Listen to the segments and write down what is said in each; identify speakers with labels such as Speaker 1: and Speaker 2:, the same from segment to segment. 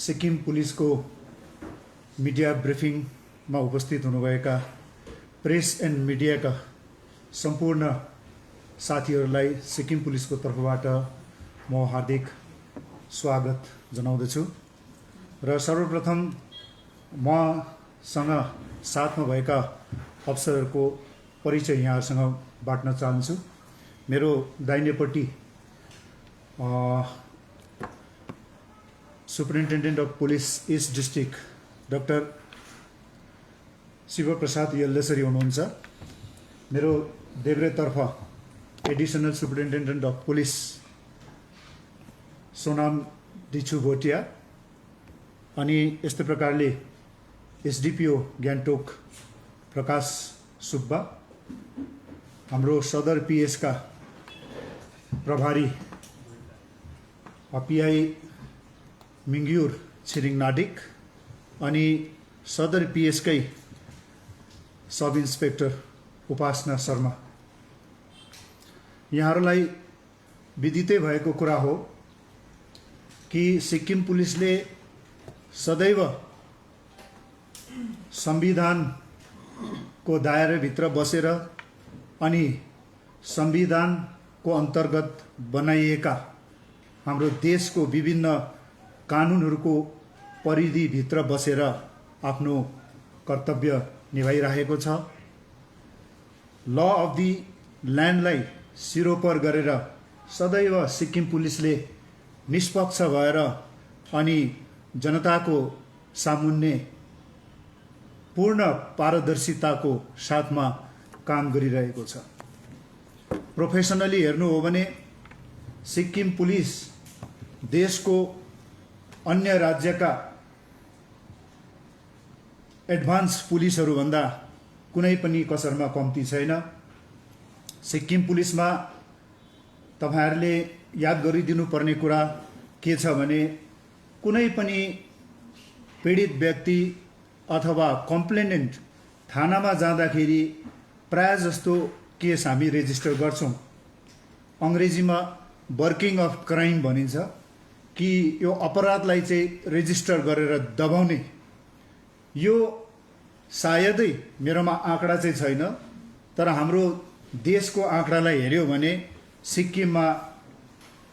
Speaker 1: सिक्किम पुलिसको मिडिया ब्रिफिङमा उपस्थित हुनुभएका press and मिडियाका सम्पूर्ण साथीहरूलाई सिक्किम पुलिसको तर्फबाट म हार्दिक स्वागत जनाउँदछु र सर्वप्रथम मसँग साथमा भएका अफसरहरूको परिचय यहाँहरूसँग बाँड्न चाहन्छु। मेरो दाहिनेपट्टि superintendent of police east district doctor Shivaprasad Yallesari हुनुहुन्छ। मेरो देब्रेतर्फ additional superintendent of police Sonam Dichhu Bhutia अनि यस्तै प्रकारले एसडिपिओ गान्तोक प्रकाश सुब्बा, हाम्रो सदर पिएसका प्रभारी पिआई मिङ्ग्युर छिरिङ नाडिक अनि सदर पिएसकै सब इन्सपेक्टर उपासना शर्मा, यहाँहरूलाई विदितै भएको कुरा हो कि सिक्किम पुलिसले सदैव संविधानको दायराभित्र बसेर अनि संविधानको अन्तर्गत बनाइएका हाम्रो देशको विभिन्न कानुनहरूको परिधिभित्र बसेर आफ्नो कर्तव्य निभाइरहेको छ। ल अफ दि ल्यान्डलाई सिरोपर गरेर सदैव सिक्किम पुलिसले निष्पक्ष भएर अनि जनताको सामुन्ने पूर्ण पारदर्शिताको साथमा काम गरिरहेको छ। प्रोफेसनली हेर्नु हो भने सिक्किम पुलिस देशको अन्य राज्यका एडभान्स पुलिसहरूभन्दा कुनै पनि कसरमा कम्ती छैन। सिक्किम पुलिसमा तपाईहरुले याद गरिदिनु पर्ने कुरा के छ भने कुनै पनि पीडित व्यक्ति अथवा कम्प्लेनेन्ट थानामा जाँदाखेरि प्राय जस्तो केस हामी रेजिस्टर गर्छौं। अंग्रेजीमा वर्किङ अफ क्राइम भनिन्छ कि यो अपराधलाई चाहिँ रेजिस्टर गरेर दबाउने, यो सायदै मेरोमा आँकडा चाहिँ छैन, तर हाम्रो देशको आँकडालाई हेर्यो भने सिक्किममा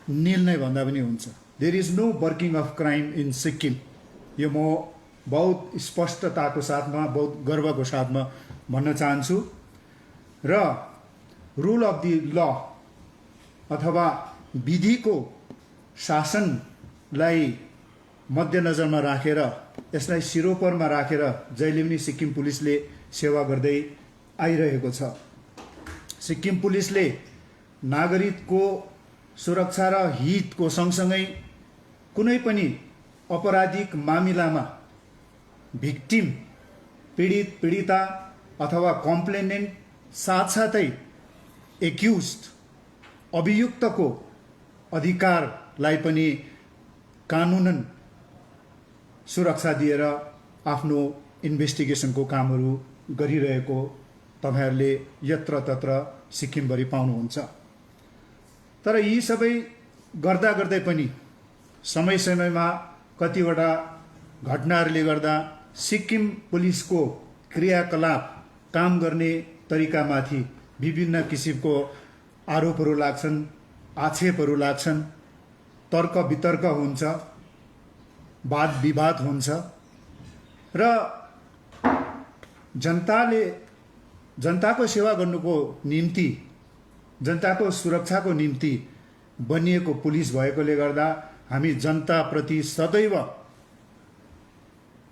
Speaker 1: नील नै भन्दा पनि हुन्छ। There is no working of crime in Sikkim. यो म बहुत स्पष्टताको साथमा, बहुत गर्वको साथमा भन्न चाहन्छु। र रुल अफ दि ल अथवा विधिको शासनलाई मध्यनजरमा राखेर, यसलाई सिरोपरमा राखेर जहिले पनि सिक्किम पुलिसले सेवा गर्दै आइरहेको छ। सिक्किम पुलिसले नागरिकको सुरक्षा र हितको सँगसँगै कुनै पनि अपराधिक मामिलामा भिक्टिम, पीडित, पीडिता अथवा कम्प्लेनेन्ट साथसाथै एक्युज्ड, अभियुक्तको अधिकारलाई पनि कानुनन सुरक्षा दिएर आफ्नो इन्भेस्टिगेसनको कामहरू गरिरहेको तपाईहरुले यत्रतत्र सिक्किमभरि पाउनुहुन्छ। तर यी सबै गर्दा गर्दै पनि समय समयमा कतिवटा घटनाहरूले गर्दा सिक्किम पुलिसको क्रियाकलाप, काम गर्ने तरिकामाथि विभिन्न किसिमको आरोपहरू लाग्छन्, आक्षेपहरू लाग्छन्, तर्क वितर्क हुन्छ, वाद विवाद हुन्छ र जनताको सेवा गर्नुको निम्ति, जनताको सुरक्षाको निम्ति बनिएको पुलिस भएकोले गर्दा हामी जनताप्रति सदैव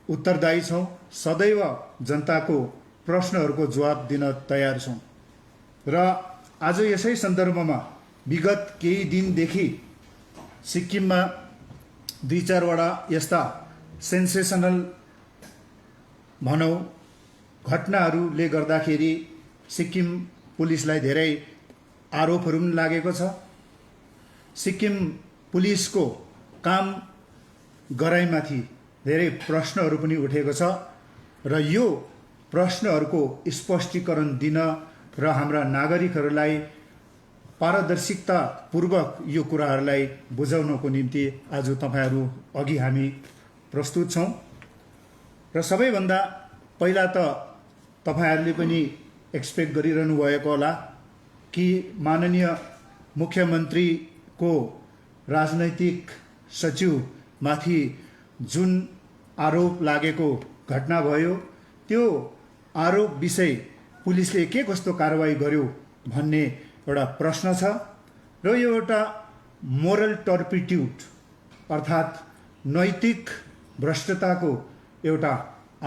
Speaker 1: उत्तरदायी छौं, सदैव जनताको प्रश्नहरूको जवाब दिन तयार छौं। र आज यसै सन्दर्भमा विगत केही दिनदेखि सिक्किममा दुई चारवटा यस्ता सेन्सेसनल भनौं घटनाहरूले गर्दाखेरि सिक्किम पुलिसलाई धेरै आरोपहरू पनि लागेको छ। सिक्किम पुलिसको काम गराइमाथि धेरै प्रश्नहरू पनि उठेको छ र यो प्रश्नहरूको स्पष्टीकरण दिन र हाम्रा नागरिकहरूलाई पारदर्शितापूर्वक यो कुराहरूलाई बुझाउनको निम्ति आज तपाईहरु अघि हामी प्रस्तुत छौँ र सबैभन्दा पहिला त तपाईहरूले पनि एक्सपेक्ट गरिरहनु भएको होला कि माननीय मुख्यमन्त्रीको राजनैतिक सचिवमाथि जुन आरोप लागेको घटना भयो त्यो आरोप विषय पुलिसले के कस्तो कारवाही गर्यो भन्ने एउटा प्रश्न छ र यो एउटा मोरल टर्पिट्युड अर्थात् नैतिक भ्रष्टताको एउटा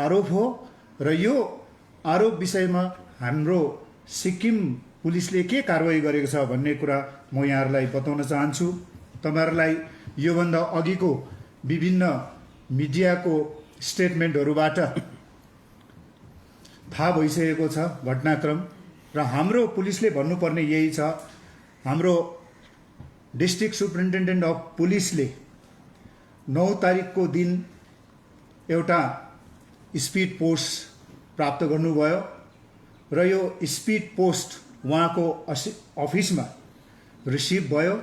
Speaker 1: आरोप हो र यो आरोप विषयमा हाम्रो सिक्किम पुलिसले के कारवाही गरेको छ भन्ने कुरा म यहाँहरूलाई बताउन चाहन्छु। तपाईहरुलाई योभन्दा अघिको विभिन्न मिडियाको स्टेटमेन्टहरूबाट थाहा भइसकेको छ घटनाक्रम र हाम्रो पुलिसले भन्नुपर्ने यही छ। हाम्रो डिस्ट्रिक्ट सुपरिन्टेन्डेन्ट अफ पुलिसले 9 तारिकको दिन एउटा स्पिड पोस्ट प्राप्त गर्नुभयो र यो स्पिड पोस्ट उहाँको अफिसमा रिसिभ भयो।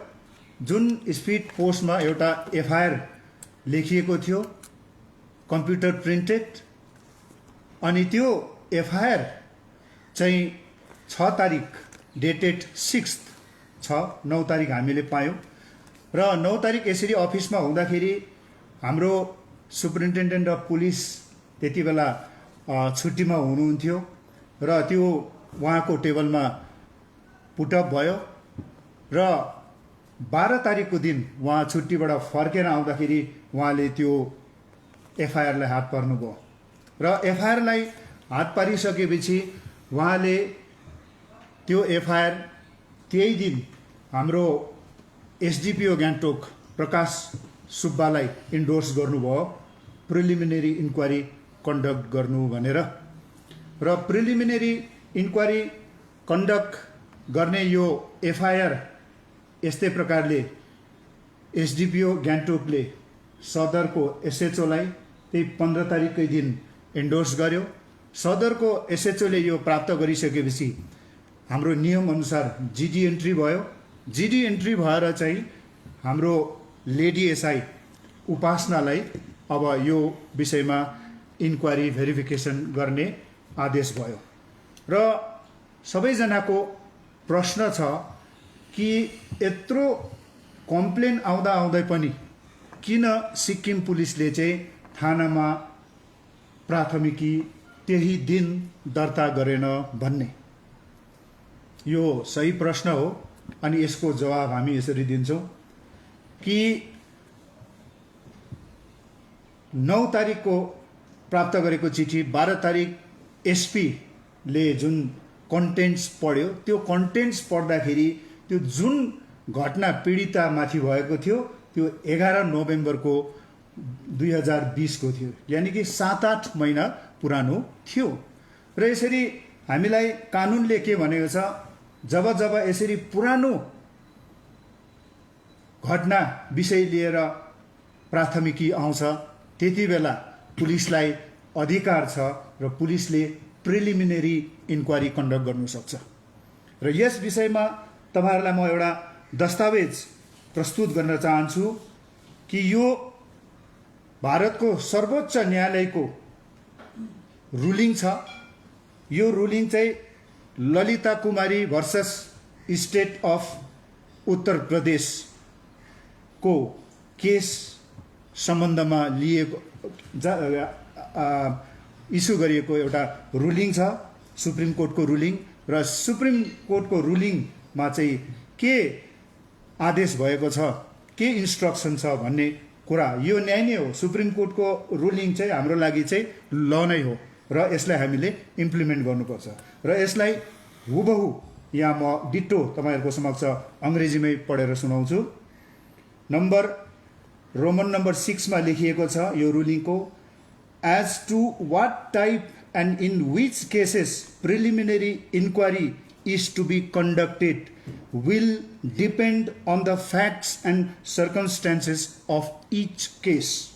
Speaker 1: जुन स्पिड पोस्टमा एउटा एफआइआर लेखिएको थियो कम्प्युटर प्रिन्टेड, अनि त्यो एफआइआर चाहिँ 6 तारिक डेटेड 6 छ, 9 तारिक हामीले पायौँ र 9 तारिक यसरी अफिसमा हुँदाखेरि हाम्रो सुपरिन्टेन्डेन्ट अफ पुलिस त्यति बेला छुट्टीमा हुनुहुन्थ्यो र त्यो उहाँको टेबलमा पुटअप भयो र 12 तारिकको दिन उहाँ छुट्टीबाट फर्केर आउँदाखेरि उहाँले त्यो एफआइआरलाई हात पार्नुभयो र एफआइआरलाई हात पारिसकेपछि उहाँले त्यो एफआइआर त्यही दिन हाम्रो एसडिपिओ गान्तोक प्रकाश सुब्बालाई इन्डोर्स गर्नुभयो प्रिलिमिनेरी इन्क्वायरी कन्डक्ट गर्नु भनेर र प्रिलिमिनेरी इन्क्वायरी कन्डक्ट गर्ने यो एफआइआर यस्तै प्रकारले एसडिपिओ गान्तोकले सदरको एसएचओलाई त्यही 15 तारिककै दिन इन्डोर्स गर्यो। सदरको एसएचओले यो प्राप्त गरिसकेपछि हाम्रो नियम अनुसार जिडी एन्ट्री भयो। जिडी एन्ट्री भएर चाहिँ हाम्रो लेडी एसआई उपासनालाई अब यो विषयमा इन्क्वायरी भेरिफिकेसन गर्ने आदेश भयो र सबैजनाको प्रश्न छ कि यत्रो कम्प्लेन आउँदै पनि किन सिक्किम पुलिसले चाहिँ थानामा प्राथमिकी त्यही दिन दर्ता गरेन भन्ने यो सही प्रश्न हो। अनि यसको जवाब हामी यसरी दिन्छौँ कि 9 तारिकको प्राप्त गरेको चिठी 12 तारिक एसपीले जुन कन्टेन्ट्स पढ्यो त्यो कन्टेन्ट्स पढ्दाखेरि त्यो जुन घटना पीडितामाथि भएको थियो त्यो 11 नोभेम्बरको 2020 को थियो, यानी कि 7-8 महिना पुरानो थियो र यसरी हामीलाई कानुनले के भनेको छ, जब यसरी पुरानो घटना विषय लिएर प्राथमिकी आउँछ त्यति बेला पुलिसलाई अधिकार छ र पुलिसले प्रिलिमिनेरी इन्क्वायरी कन्डक्ट गर्नु सक्छ र यस विषयमा तपाईहरुलाई म एउटा दस्तावेज प्रस्तुत गर्न चाहन्छु कि यो भारतको सर्वोच्च न्यायालयको रुलिङ छ। यो रुलिङ चाहिँ ललिता कुमारी versus state of Uttar Pradesh को केस सम्बन्धमा लिएको इस्यु गरिएको एउटा रुलिङ छ, सुप्रिम कोर्टको रुलिङ। र सुप्रिम कोर्टको रुलिङमा चाहिँ के आदेश भएको छ, के इन्स्ट्रक्सन छ भन्ने कुरा यो न्याय नै हो। सुप्रिम कोर्टको रुलिङ चाहिँ हाम्रो लागि चाहिँ ल नै हो र यसलाई हामीले इम्प्लिमेन्ट गर्नुपर्छ र यसलाई हुबहु यहाँ म डिट्टो तपाईहरुको समक्ष अंग्रेजीमै पढेर सुनाउँछु। रोमन नम्बर 6 मा लेखिएको छ यो रुलिङको, as to what type and in which cases preliminary inquiry is to be conducted will depend on the facts and circumstances of each case.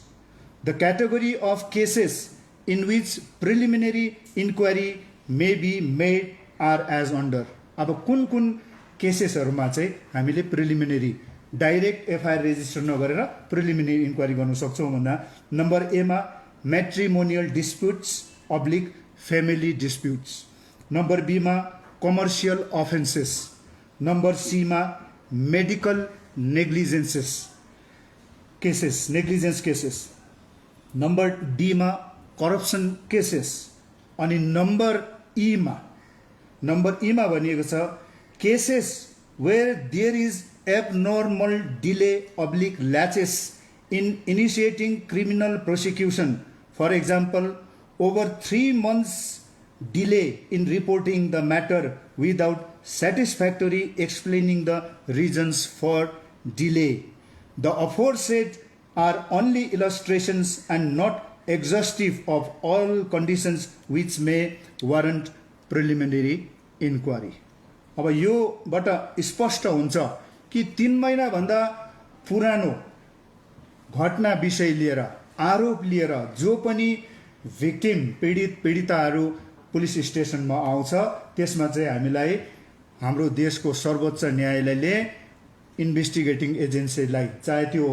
Speaker 1: The category of cases in which preliminary inquiry may be made are as under. अब कुन केसेसहरुमा चाहिँ हामीले preliminary direct FIR register नगरेर preliminary inquiry गर्न सक्छौँ भन्दा number एमा matrimonial disputes oblique family disputes, number बीमा कमर्सियल अफेन्सेस, नम्बर सीमा मेडिकल नेग्लिजेन्स केसेस, नम्बर डीमा करप्सन केसेस, अनि नम्बर ईमा भनिएको छ cases where there is abnormal delay oblique latches in initiating criminal prosecution. For example, over 3 months delay in reporting the matter without satisfactory explaining the reasons for delay. The aforesaid are only illustrations and not exhaustive of all conditions which may warrant preliminary inquiry. अब योबाट स्पष्ट हुन्छ कि 3 महिनाभन्दा पुरानो घटना विषय लिएर आरोप लिएर जो पनि भिक्टिम पीडिताहरू पुलिस स्टेसनमा आउँछ त्यसमा चाहिँ हामीलाई हाम्रो देशको सर्वोच्च न्यायालयले इन्भेस्टिगेटिङ एजेन्सीलाई चाहे त्यो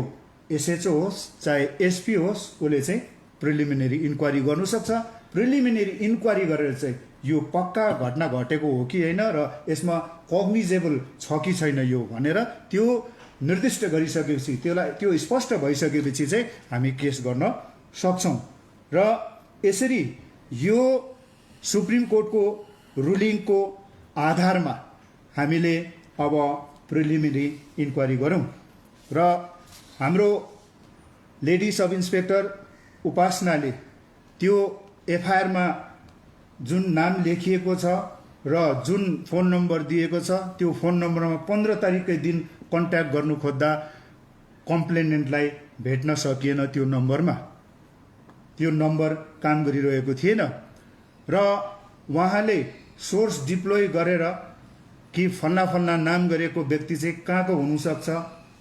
Speaker 1: एसएचओ होस् चाहे एसपी होस् उसले चाहिँ प्रिलिमिनरी इन्क्वायरी गर्नु सक्छ। प्रिलिमिनरी इन्क्वायरी गरेर चाहिँ यो पक्का घटना घटेको हो कि होइन र यसमा कग्निजेबल छ कि छैन यो भनेर त्यो निर्दिष्ट गरिसकेपछि त्यो स्पष्ट भइसकेपछि चाहिँ हामी केस गर्न सक्छौँ। र यसरी यो सुप्रिम कोर्टको रुलिङको आधारमा हामीले अब प्रिलिमिनरी इन्क्वायरी गरौँ र हाम्रो लेडी सब इन्सपेक्टर उपासनाले त्यो एफआइआरमा जुन नाम लेखिएको छ र जुन फोन नम्बर दिएको छ त्यो फोन नम्बरमा 15 तारिककै दिन कन्ट्याक्ट गर्नु खोज्दा कम्प्लेनेन्टलाई भेट्न सकिएन। त्यो नम्बरमा त्यो नम्बर काम गरिरहेको थिएन र उहाँले सोर्स डिप्लोय गरेर कि फल्ना नाम गरेको व्यक्ति चाहिँ कहाँको हुनसक्छ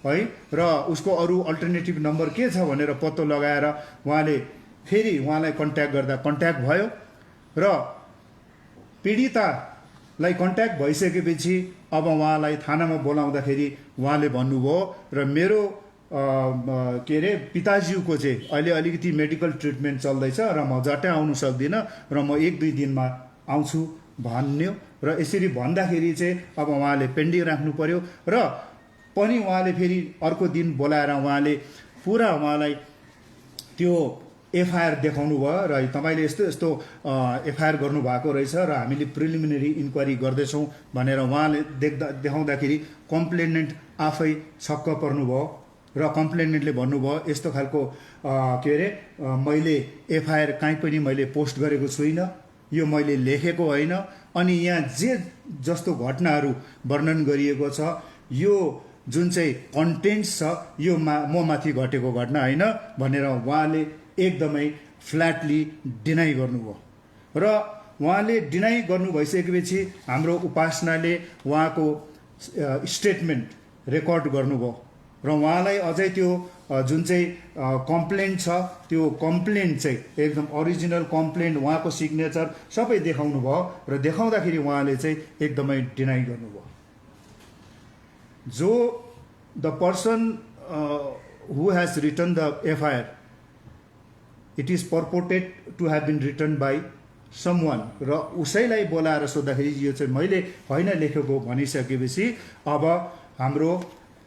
Speaker 1: है र उसको अरू अल्टरनेटिभ नम्बर के छ भनेर पत्तो लगाएर उहाँले फेरि उहाँलाई कन्ट्याक्ट गर्दा कन्ट्याक्ट भयो र पीडितालाई कन्ट्याक्ट भइसकेपछि अब उहाँलाई थानामा बोलाउँदाखेरि उहाँले भन्नुभयो र मेरो के अरे पिताज्यूको चाहिँ अहिले अलिकति मेडिकल ट्रिटमेन्ट चल्दैछ र म झट्टै आउनु सक्दिनँ र म 1-2 दिनमा आउँछु भन्यो र यसरी भन्दाखेरि चाहिँ अब उहाँले पेन्डिङ राख्नु पर्यो र पनि उहाँले फेरि अर्को दिन बोलाएर उहाँले पुरा उहाँलाई त्यो एफआइआर देखाउनु भयो र तपाईँले यस्तो एफआइआर गर्नुभएको रहेछ र हामीले प्रिलिमिनरी इन्क्वायरी गर्दैछौँ भनेर उहाँले देखाउँदाखेरि कम्प्लेनेन्ट आफै छक्क पर्नुभयो र कम्प्लेनेन्टले भन्नुभयो यस्तो खालको के अरे मैले एफआइआर कहीँ पनि मैले पोस्ट गरेको छुइनँ, यो मैले लेखेको होइन, अनि यहाँ जे जस्तो घटनाहरू वर्णन गरिएको छ यो जुन चाहिँ कन्टेन्ट्स छ यो म माथि घटेको घटना होइन भनेर उहाँले एकदमै फ्ल्याटली डिनाइ गर्नुभयो र उहाँले डिनाइ गर्नु भइसकेपछि हाम्रो उपासनाले उहाँको स्टेटमेन्ट रेकर्ड गर्नुभयो र उहाँलाई अझै त्यो जुन चाहिँ कम्प्लेन्ट छ त्यो कम्प्लेन्ट चाहिँ एकदम ओरिजिनल कम्प्लेन्ट उहाँको सिग्नेचर सबै देखाउनु भयो र देखाउँदाखेरि उहाँले चाहिँ एकदमै डिनाइ गर्नुभयो। जो the person who has written the FIR it is purported to have been written by someone र उसैलाई बोलाएर सोद्धाखेरि यो चाहिँ मैले होइन लेखेको भनिसकेपछि अब हाम्रो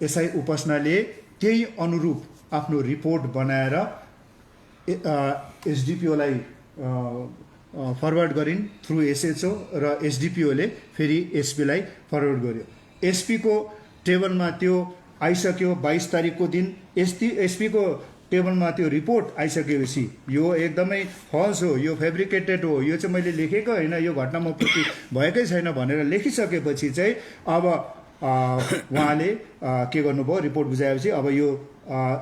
Speaker 1: एसआई उपासनाले त्यही अनुरूप आफ्नो रिपोर्ट बनाएर एसडिपिओलाई फरवर्ड गरिन् थ्रु एसएचओ र एसडिपिओले फेरि एसपीलाई फरवर्ड गर्यो। एसपीको टेबलमा त्यो आइसक्यो 22 तारिकको दिन। एसपीको टेबलमा त्यो रिपोर्ट आइसकेपछि यो एकदमै फल्स हो, यो फेब्रिकेटेड हो, यो चाहिँ मैले लेखेको होइन, यो घटना म प्रति भएकै छैन भनेर लेखिसकेपछि चाहिँ अब उहाँले के गर्नुभयो रिपोर्ट बुझाएपछि अब यो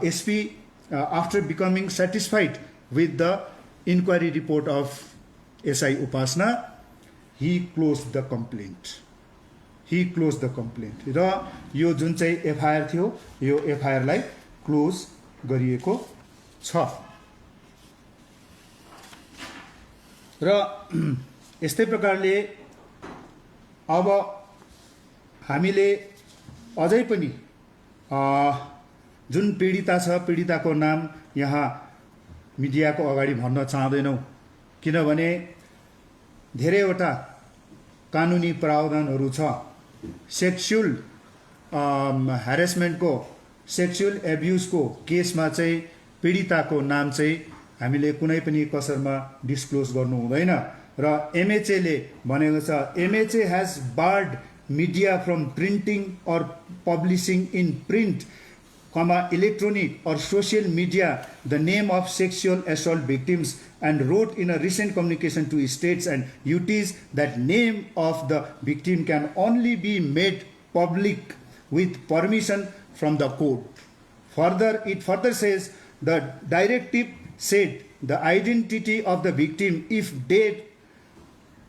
Speaker 1: SP after becoming satisfied with the inquiry report of SI Upasana he close the complaint र यो जुन चाहिँ एफआइआर थियो यो एफआइआरलाई क्लोज गरिएको छ। र यस्तै प्रकारले अब हामीले अझै पनि जुन पीडिता छ पीडिताको नाम यहाँ मिडियाको अगाडि भन्न चाहँदैनौँ, किनभने धेरैवटा कानुनी प्रावधानहरू छ। सेक्सुअल ह्यारेसमेन्टको, सेक्सुअल एब्युजको केसमा चाहिँ पीडिताको नाम चाहिँ हामीले कुनै पनि कसरमा डिस्क्लोज गर्नु हुँदैन। र एमएचएले भनेको छ, MHA has barred media from printing or publishing in print, electronic or social media the name of sexual assault victims, and wrote in a recent communication to states and UTs that name of the victim can only be made public with permission from the court. It further says the directive said the identity of the victim, if dead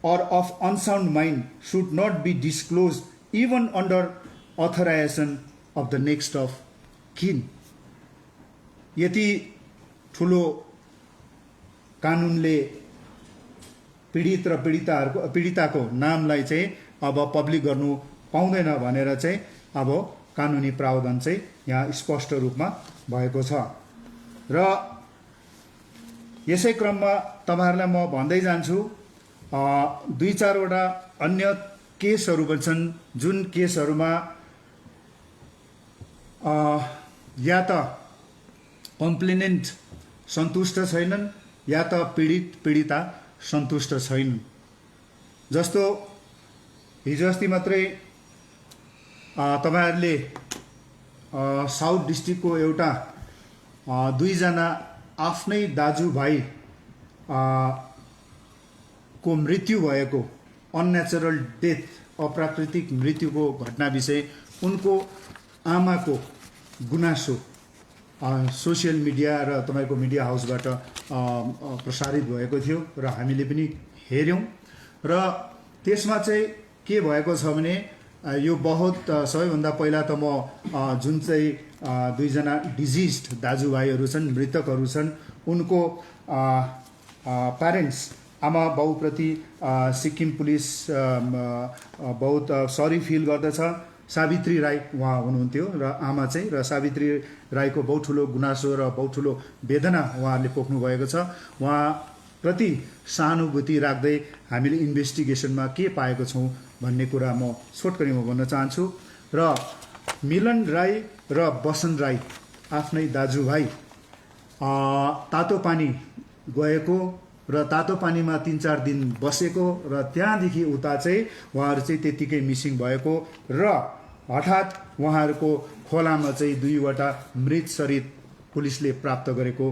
Speaker 1: or of unsound mind, should not be disclosed even under authorization of the next of kin. यति ठुलो कानुनले पीडित र पीडिताको नामलाई चाहिँ अब public गर्नु पाउँदैन भनेर चाहिँ अब कानुनी प्रावधान चाहिँ यहाँ स्पष्ट रूपमा भएको छ। र यसै क्रममा तपाईहरुलाई म भन्दै जान्छु, दुई चारवटा अन्य केसहरू पनि छन् जुन केसहरूमा या त कम्प्लेनेन्ट सन्तुष्ट छैनन् या त पीडिता सन्तुष्ट छैनन्। जस्तो हिजो अस्ति मात्रै तपाईहरुले साउथ डिस्ट्रिक्टको एउटा दुईजना आफ्नै दाजुभाइ को मृत्यु भएको, अननेचुरल डेथ, अप्राकृतिक मृत्युको घटना विषय उनको आमाको गुनासो सोसियल मिडिया र तपाईको मिडिया हाउसबाट प्रसारित भएको थियो र हामीले पनि हेर्यौं। र त्यसमा चाहिँ के भएको छ भने यो बहुत सबैभन्दा पहिला त म जुन चाहिँ दुईजना डिजिज्ड दाजुभाइहरू छन्, मृतकहरू छन्, उनको प्यारेन्ट्स आमा बाउप्रति सिक्किम पुलिस बहुत सरी फिल गर्दछ। सावित्री राई उहाँ हुनुहुन्थ्यो र आमा चाहिँ, र सावित्री राईको बहुत ठुलो गुनासो र बहुत ठुलो वेदना उहाँहरूले पोख्नु भएको छ। उहाँप्रति सहानुभूति राख्दै हामीले इन्भेस्टिगेसनमा के पाएको छौँ भन्ने कुरा म छोटकरीमा भन्न चाहन्छु। र मिलन राई र बसन्त राई आफ्नै दाजुभाइ तातो पानी गएको र तातो पानीमा 3-4 दिन बसेको र त्यहाँदेखि उता चाहिँ उहाँहरू चाहिँ त्यतिकै मिसिङ भएको र हठात उहाँहरूको खोलामा चाहिँ 2वटा मृत शरीर पुलिसले प्राप्त गरेको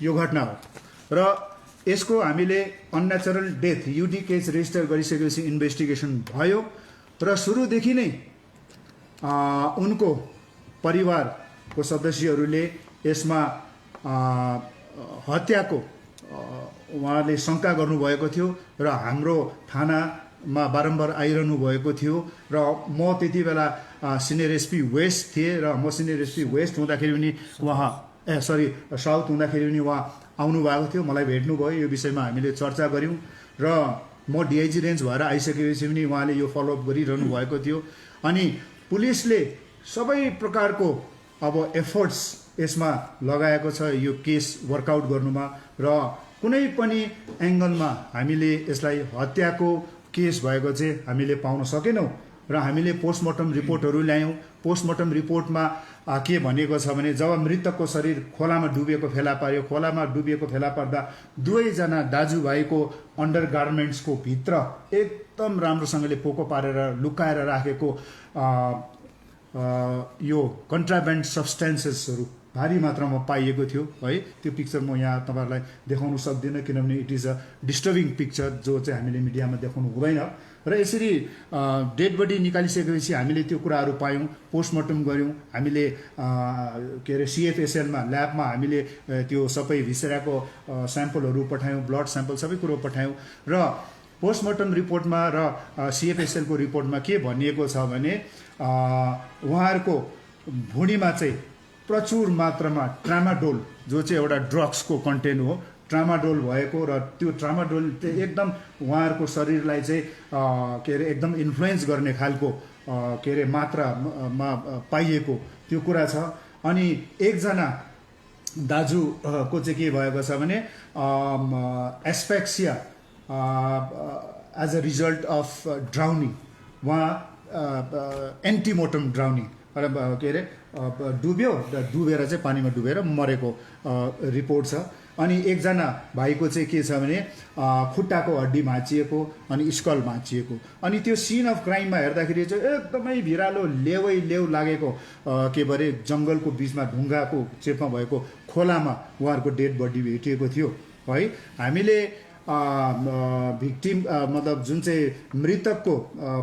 Speaker 1: यो घटना हो। र यसको हामीले unnatural death UD case register गरिसकेपछि इन्भेस्टिगेसन भयो र सुरुदेखि नै उनको परिवारको सदस्यहरूले यसमा हत्याको उहाँले शंका गर्नुभएको थियो र हाम्रो थानामा बारम्बार आइरहनु भएको थियो। र म त्यति बेला सिनियर एसपी वेस्ट थिएँ र म सिनियर एसपी वेस्ट हुँदाखेरि पनि उहाँ साउथ हुँदाखेरि पनि उहाँ आउनु भएको थियो, मलाई भेट्नु भयो, यो विषयमा हामीले चर्चा गऱ्यौँ र म डिआइजी रेन्ज भएर आइसकेपछि पनि उहाँले यो फलोअप गरिरहनु भएको थियो। अनि पुलिसले सबै प्रकारको अब एफर्ट्स यसमा लगाएको छ यो केस वर्कआउट गर्नुमा र कुनै पनि एंगलमा हामीले यसलाई हत्याको केस भएको चाहिँ हामीले पाउन सकेनौं र हामीले पोस्टमार्टम रिपोर्टहरू ल्यायौं। पोस्टमार्टम रिपोर्टमा के भनेको छ भने जब मृतकको शरीर खोलामा डुबेको फेला पार्यो, खोलामा डुबेको फेला पर्दा दुवैजना दाजुभाइको अन्डरगार्मेन्ट्सको भित्र एकदम राम्रोसँगले पोको पारेर लुकाएर राखेको यो कन्ट्राब्यान्ड सब्स्टेन्सेसहरू भारी मात्रामा पाइएको थियो है। त्यो पिक्चर म यहाँ तपाईहरुलाई देखाउन सक्दिनँ किनभने it is a disturbing picture जो चाहिँ हामीले मिडियामा देखाउनु हुँदैन। र यसरी डेड बडी निकालिसकेपछि हामीले त्यो कुराहरू पायौं, पोस्टमार्टम गर्यौं, हामीले के अरे सीएफएसएलमा ल्याबमा हामीले त्यो सबै भिसेराको स्याम्पलहरू पठायौं, ब्लड स्याम्पल सबै कुरो पठायौं। र पोस्टमार्टम रिपोर्टमा र सीएफएसएलको रिपोर्टमा के भनिएको छ भने उहाँहरूको भुँडीमा चाहिँ प्रचुर मात्रामा ट्रामाडोल, जो चाहिँ एउटा ड्रग्सको कन्टेन्ट हो, ट्रामाडोल भएको र त्यो ट्रामाडोल चाहिँ एकदम उहाँहरूको शरीरलाई चाहिँ के अरे एकदम इन्फ्लुएन्स गर्ने खालको के अरे मात्रामा पाइएको त्यो कुरा छ। अनि एकजना दाजु को चाहिँ के भएको छ भने asphyxia as a result of drowning, उहाँ एन्टिमोर्टम ड्राउनिङ के अरे डुबेर चाहिँ पानीमा डुबेर मरेको रिपोर्ट छ। अनि एकजना भाइको चाहिँ के छ भने खुट्टाको हड्डी भाँचिएको अनि स्कल भाँचिएको। अनि त्यो सिन अफ क्राइममा हेर्दाखेरि चाहिँ एकदमै भिरालो लेउ लागेको के भरे जङ्गलको बिचमा ढुङ्गाको चेपमा भएको खोलामा उहाँहरूको डेड बडी भेटिएको थियो है। हामीले भिक्टिम मतलब जुन चाहिँ मृतकको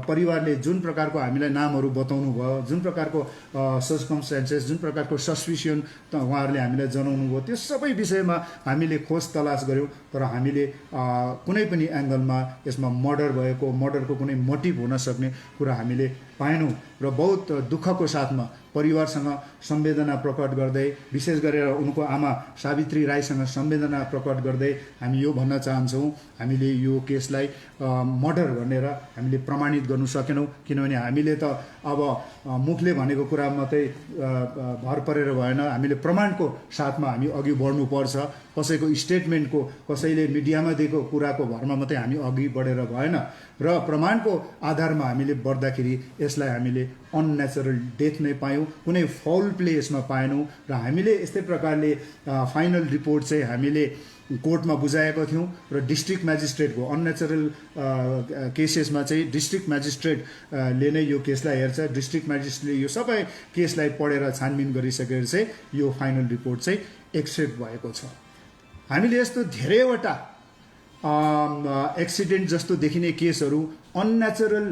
Speaker 1: परिवारले जुन प्रकारको हामीलाई नामहरू बताउनु भयो, जुन प्रकारको सर्कमस्टेन्सेस, जुन प्रकारको सस्पिसन उहाँहरूले हामीलाई जनाउनु भयो, त्यो सबै विषयमा हामीले खोज तलास गऱ्यौँ। तर हामीले कुनै पनि एङ्गलमा यसमा मर्डरको कुनै मोटिभ हुन सक्ने कुरा हामीले पाएनौँ। र बहुत दुःखको साथमा परिवारसँग संवेदना प्रकट गर्दै, विशेष गरेर उनको आमा सावित्री राईसँग संवेदना प्रकट गर्दै हामी यो भन्न चाहन्छौँ, हामीले यो केसलाई मर्डर भनेर हामीले प्रमाणित गर्नु सकेनौँ। किनभने हामीले त अब मुखले भनेको कुरा मात्रै भर परेर भएन, हामीले प्रमाणको साथमा हामी अघि बढ्नुपर्छ। कसैको स्टेटमेन्टको, कसैले मिडियामा दिएको कुराको भरमा मात्रै हामी अघि बढेर भएन। र प्रमाणको आधारमा हामीले बढ्दाखेरि यसलाई हामीले अननेचरल डेथ नै पायौँ, कुनै फाउल प्ले यसमा पाएनौँ। र हामीले यस्तै प्रकारले फाइनल रिपोर्ट चाहिँ हामीले कोर्टमा बुझाएको थियौँ। र डिस्ट्रिक्ट म्याजिस्ट्रेटको अननेचरल केसेसमा चाहिँ डिस्ट्रिक्ट म्याजिस्ट्रेटले नै यो केसलाई हेर्छ। डिस्ट्रिक्ट म्याजिस्ट्रेटले यो सबै केसलाई पढेर छानबिन गरिसकेर चाहिँ यो फाइनल रिपोर्ट चाहिँ एक्सेप्ट भएको छ। हामीले यस्तो धेरैवटा एक्सिडेन्ट जस्तो देखिने केसहरू, अननेचरल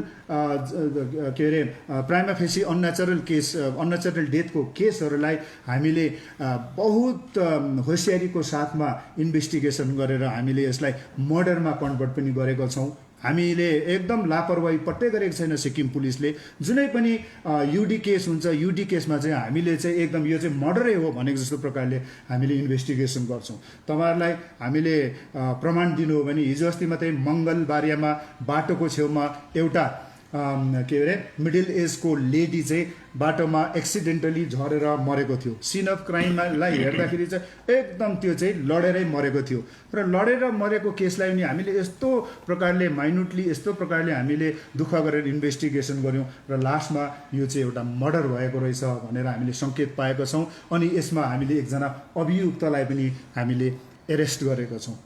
Speaker 1: के अरे प्राइमा फेसी अननेचरल डेथको केसहरूलाई हामीले बहुत होसियारीको साथमा इन्भेस्टिगेसन गरेर हामीले यसलाई मर्डरमा कन्भर्ट पनि गरेका छौँ। हामीले एकदम लापरवाही पट्टै गरेको छैन सिक्किम पुलिसले। जुनै पनि युडी केस हुन्छ, युडी केसमा चाहिँ हामीले चाहिँ एकदम यो चाहिँ मर्डरै हो भनेको जस्तो प्रकारले हामीले इन्भेस्टिगेसन गर्छौँ। तपाईँहरूलाई हामीले प्रमाण दिनु हो भने हिजो अस्ति मात्रै मङ्गलबारियामा बाटोको छेउमा एउटा के अरे मिडल एजको लेडी चाहिँ बाटोमा एक्सिडेन्टली झरेर मरेको थियो। सिन अफ क्राइमलाई हेर्दाखेरि चाहिँ एकदम त्यो चाहिँ लडेरै मरेको थियो। र लडेर मरेको केसलाई पनि हामीले यस्तो प्रकारले माइन्युटली, यस्तो प्रकारले हामीले दुःख गरेर इन्भेस्टिगेसन गऱ्यौँ र लास्टमा यो चाहिँ एउटा मर्डर भएको रहेछ भनेर हामीले सङ्केत पाएका छौँ। अनि यसमा हामीले एकजना अभियुक्तलाई पनि हामीले एरेस्ट गरेका छौँ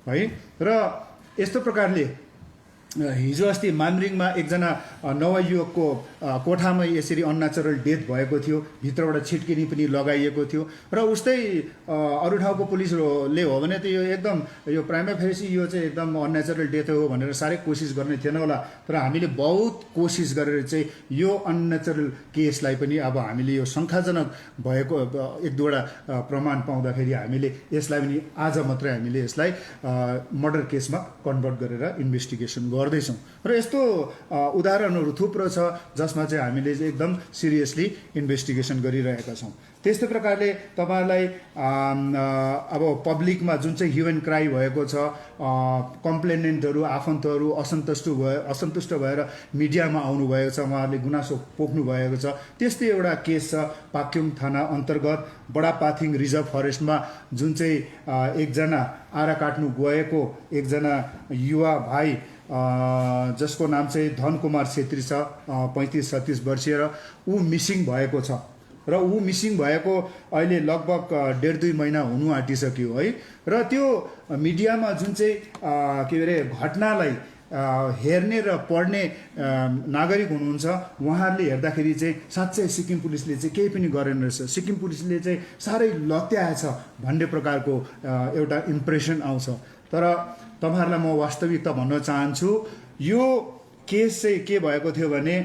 Speaker 1: है। र यस्तो प्रकारले हिजो अस्ति मामरिङमा एकजना नवयुवकको कोठामा यसरी अननेचरल डेथ भएको थियो, भित्रबाट छिटकिनी पनि लगाइएको थियो। र उस्तै अरू ठाउँको पुलिसले हो भने त यो एकदम यो प्राइमा फेसी यो चाहिँ एकदम अननेचरल डेथ हो भनेर साह्रै कोसिस गर्ने थिएन होला। तर हामीले बहुत कोसिस गरेर चाहिँ यो अननेचरल केसलाई पनि अब हामीले यो शङ्काजनक भएको एक दुईवटा प्रमाण पाउँदाखेरि हामीले यसलाई पनि आज मात्रै हामीले यसलाई मर्डर केसमा कन्भर्ट गरेर इन्भेस्टिगेसन गर्दैछौँ। र यस्तो उदाहरणहरू थुप्रो छ जसमा चाहिँ हामीले चाहिँ एकदम सिरियसली इन्भेस्टिगेसन गरिरहेका छौँ। त्यस्तै प्रकारले तपाईँहरूलाई अब पब्लिकमा जुन चाहिँ ह्यु एन्ड क्राई भएको छ, कम्प्लेनेन्टहरू, आफन्तहरू असन्तुष्ट भएर मिडियामा आउनुभएको छ, उहाँहरूले गुनासो पोख्नु भएको छ। त्यस्तै एउटा केस छ पाक्योङ थाना अन्तर्गत बडापाथिङ रिजर्भ फरेस्टमा, जुन चाहिँ एकजना आरा काट्नु गएको एकजना युवा भाइ जसको नाम चाहिँ धनकुमार छेत्री छ, 35-36 वर्षीय, र ऊ मिसिङ भएको छ। र ऊ मिसिङ भएको अहिले लगभग 1.5-2 महिना हुनु आँटिसक्यो है। र त्यो मिडियामा जुन चाहिँ के अरे घटनालाई हेर्ने र पढ्ने नागरिक हुनुहुन्छ, उहाँहरूले हेर्दाखेरि चाहिँ साँच्चै सिक्किम पुलिसले चाहिँ केही पनि गरेन रहेछ, सिक्किम पुलिसले चाहिँ साह्रै लत्याएछ भन्ने प्रकारको एउटा इम्प्रेसन आउँछ। तर तपाईँहरूलाई म वास्तविकता भन्न चाहन्छु, यो केस चाहिँ के भएको थियो भने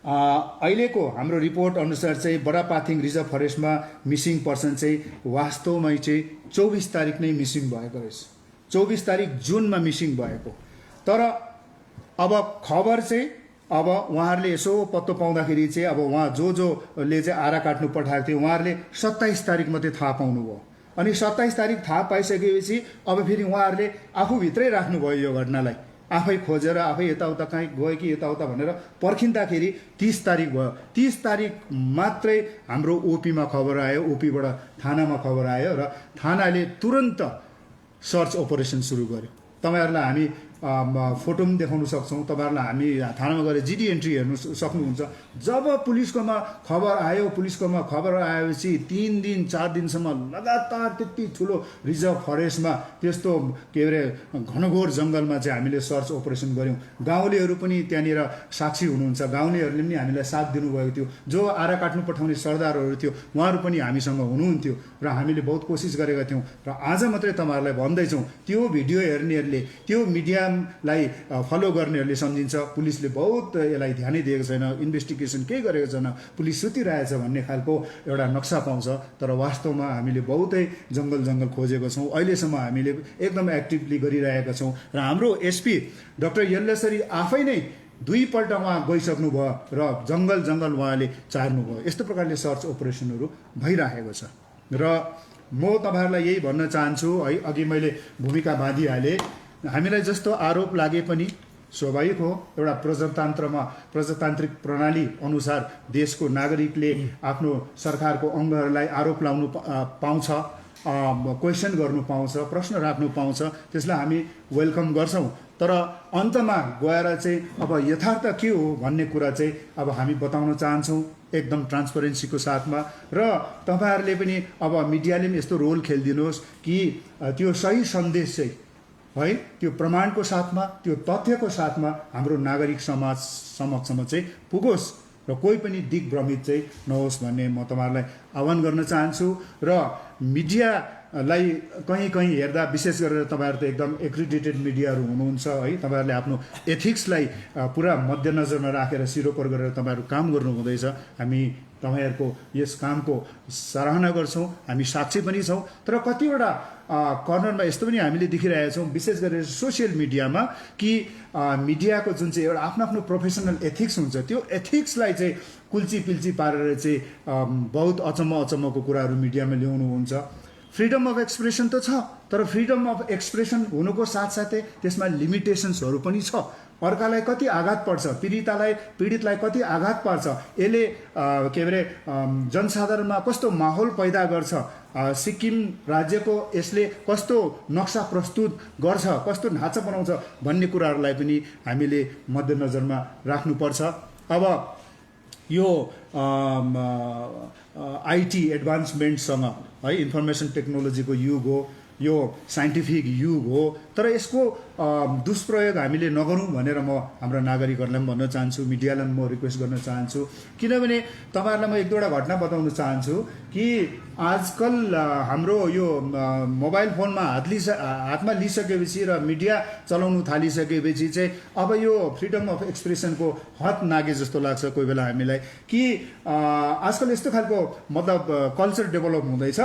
Speaker 1: अहिलेको हाम्रो रिपोर्ट अनुसार चाहिँ बडापाथिङ रिजर्भ फरेस्टमा मिसिङ पर्सन चाहिँ वास्तवमै चाहिँ 24 तारिक नै मिसिङ भएको रहेछ, 24 तारिक जुनमा मिसिङ भएको। तर अब खबर चाहिँ अब उहाँहरूले यसो पत्तो पाउँदाखेरि चाहिँ अब उहाँ जसले चाहिँ आरा काट्नु पठाएको थियो उहाँहरूले 27 तारिक मात्रै थाहा पाउनुभयो। अनि 27 तारिक थाहा पाइसकेपछि अब फेरि उहाँहरूले आफूभित्रै राख्नुभयो यो घटनालाई। आफै खोजेर आफै यताउता कहीँ गयो कि यताउता भनेर पर्खिँदाखेरि 30 तारिक भयो। 30 तारिक मात्रै हाम्रो ओपीमा खबर आयो, ओपीबाट थानामा खबर आयो र थानाले तुरन्त सर्च अपरेसन सुरु गर्यो। तपाईँहरूलाई हामी फोटो पनि देखाउन सक्छौँ, तपाईँहरूलाई हामी थानामा गएर जिडी एन्ट्री हेर्नु सक्नुहुन्छ। जब पुलिसकोमा खबर आयो, पुलिसकोमा खबर आएपछि 3 दिन 4 दिनसम्म लगातार त्यति ठुलो रिजर्भ फरेस्टमा त्यस्तो के अरे घनघोर जङ्गलमा चाहिँ हामीले सर्च अपरेसन गऱ्यौँ। गाउँलेहरू पनि त्यहाँनिर साक्षी हुनुहुन्छ, गाउँलेहरूले पनि हामीलाई साथ दिनुभएको थियो। जो आरा काट्नु पठाउने सरदारहरू थियो उहाँहरू पनि हामीसँग हुनुहुन्थ्यो र हामीले बहुत कोसिस गरेका थियौँ। र आज मात्रै तपाईँहरूलाई भन्दैछौँ, त्यो भिडियो हेर्नेहरूले, त्यो मिडियालाई फलो गर्नेहरूले सम्झिन्छ पुलिसले बहुत यसलाई ध्यानै दिएको छैन, इन्भेस्टिगेसन केही गरेको छैन, पुलिस सुतिरहेछ भन्ने खालको एउटा नक्सा पाउँछ। तर वास्तवमा हामीले बहुतै जङ्गल खोजेको छौँ। अहिलेसम्म हामीले एकदम एक्टिभली गरिरहेका छौँ र हाम्रो एसपी डाक्टर यल्लेश्वरी आफै नै 2 पल्ट उहाँ गइसक्नु भयो र जङ्गल उहाँले चार्नुभयो। यस्तो प्रकारले सर्च अपरेसनहरू भइरहेको छ र म तपाईँहरूलाई यही भन्न चाहन्छु है। अघि मैले भूमिका बाँधिहालेँ, हामीलाई जस्तो आरोप लागे पनि स्वाभाविक हो, एउटा प्रजातान्त्रिक प्रणाली अनुसार देशको नागरिकले आफ्नो सरकारको अङ्गहरूलाई आरोप लाउनु पाउँछ, क्वेसन गर्नु पाउँछ, प्रश्न राख्नु पाउँछ, त्यसलाई हामी वेलकम गर्छौँ। तर अन्तमा गएर चाहिँ अब यथार्थ के हो भन्ने कुरा चाहिँ अब हामी बताउन चाहन्छौँ एकदम ट्रान्सपरेन्सीको साथमा। र तपाईँहरूले पनि अब मिडियाले पनि यस्तो रोल खेलिदिनुहोस् कि त्यो सही सन्देश चाहिँ है त्यो प्रमाणको साथमा, त्यो तथ्यको साथमा हाम्रो नागरिक समाज समक्षमा चाहिँ पुगोस् र कोही पनि दिग्भ्रमित चाहिँ नहोस् भन्ने म तपाईँहरूलाई आह्वान गर्न चाहन्छु। र मिडियालाई कहीँ हेर्दा, विशेष गरेर तपाईँहरू त एकदम एक्रिडिटेड मिडियाहरू हुनुहुन्छ है, तपाईँहरूले आफ्नो एथिक्सलाई पुरा मध्यनजरमा राखेर सिरोपर गरेर तपाईँहरू काम गर्नु हुँदैछ। हामी तपाईँहरूको यस कामको सराहना गर्छौँ, हामी साक्षी पनि छौँ। तर कतिवटा कर्नरमा यस्तो पनि हामीले देखिरहेका छौँ, विशेष गरेर सोसियल मिडियामा, कि मिडियाको जुन चाहिँ एउटा आफ्नो प्रोफेसनल एथिक्स हुन्छ, त्यो एथिक्सलाई चाहिँ कुल्ची पिल्ची पारेर चाहिँ बहुत अचम्मको कुराहरू मिडियामा ल्याउनुहुन्छ। फ्रिडम अफ एक्सप्रेसन त छ, तर फ्रिडम अफ एक्सप्रेसन हुनुको साथसाथै त्यसमा लिमिटेसन्सहरू पनि छ। अर्कालाई कति आघात पर्छ, पीडितलाई कति आघात पर्छ, यसले के अरे जनसाधारणमा कस्तो माहौल पैदा गर्छ, सिक्किम राज्यको यसले कस्तो नक्सा प्रस्तुत गर्छ, कस्तो ढाँचा बनाउँछ भन्ने कुराहरूलाई पनि हामीले मध्यनजरमा राख्नुपर्छ। अब यो आइटी एडभान्समेन्टसँग है, इन्फर्मेसन टेक्नोलोजीको युग हो, यो साइन्टिफिक युग हो, तर यसको दुष्प्रयोग हामीले नगरौँ भनेर म हाम्रा नागरिकहरूलाई पनि भन्न चाहन्छु, मिडियालाई पनि म रिक्वेस्ट गर्न चाहन्छु। किनभने तपाईँहरूलाई म 1-2वटा घटना बताउन चाहन्छु कि आजकल हाम्रो यो मोबाइल फोनमा हातमा लिइसकेपछि र मिडिया चलाउनु थालिसकेपछि चाहिँ अब यो फ्रिडम अफ एक्सप्रेसनको हद नागे जस्तो लाग्छ कोही बेला हामीलाई, कि आजकल यस्तो खालको मतलब कल्चर डेभलप हुँदैछ।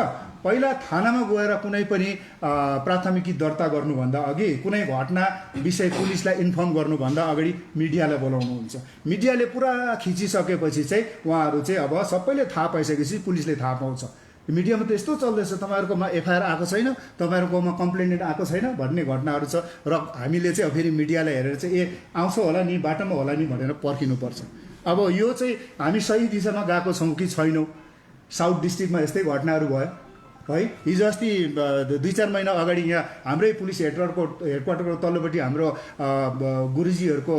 Speaker 1: पहिला थानामा गएर कुनै पनि प्राथमिकी दर्ता गर्नुभन्दा अघि, कुनै घटना विषय पुलिसलाई इन्फर्म गर्नुभन्दा अगाडि मिडियालाई बोलाउनुहुन्छ। मिडियाले पुरा खिचिसकेपछि चाहिँ उहाँहरू चाहिँ अब सबैले थाहा पाइसकेपछि पुलिसले थाहा पाउँछ। मिडियामा त यस्तो चल्दैछ, तपाईँहरूकोमा एफआइआर आएको छैन, तपाईँहरूकोमा कम्प्लेन्ट आएको छैन भन्ने घटनाहरू छ। र हामीले चाहिँ फेरि मिडियालाई हेरेर चाहिँ आउँछ होला नि, बाटोमा होला नि भनेर पर्खिनुपर्छ। अब यो चाहिँ हामी सही दिशामा गएको छौँ कि छैनौँ। साउथ डिस्ट्रिक्टमा यस्तै घटनाहरू भयो है। हिजो अस्ति 2-4 महिना अगाडि यहाँ हाम्रै पुलिस हेडक्वार्टरको तल्लोपट्टि हाम्रो गुरुजीहरूको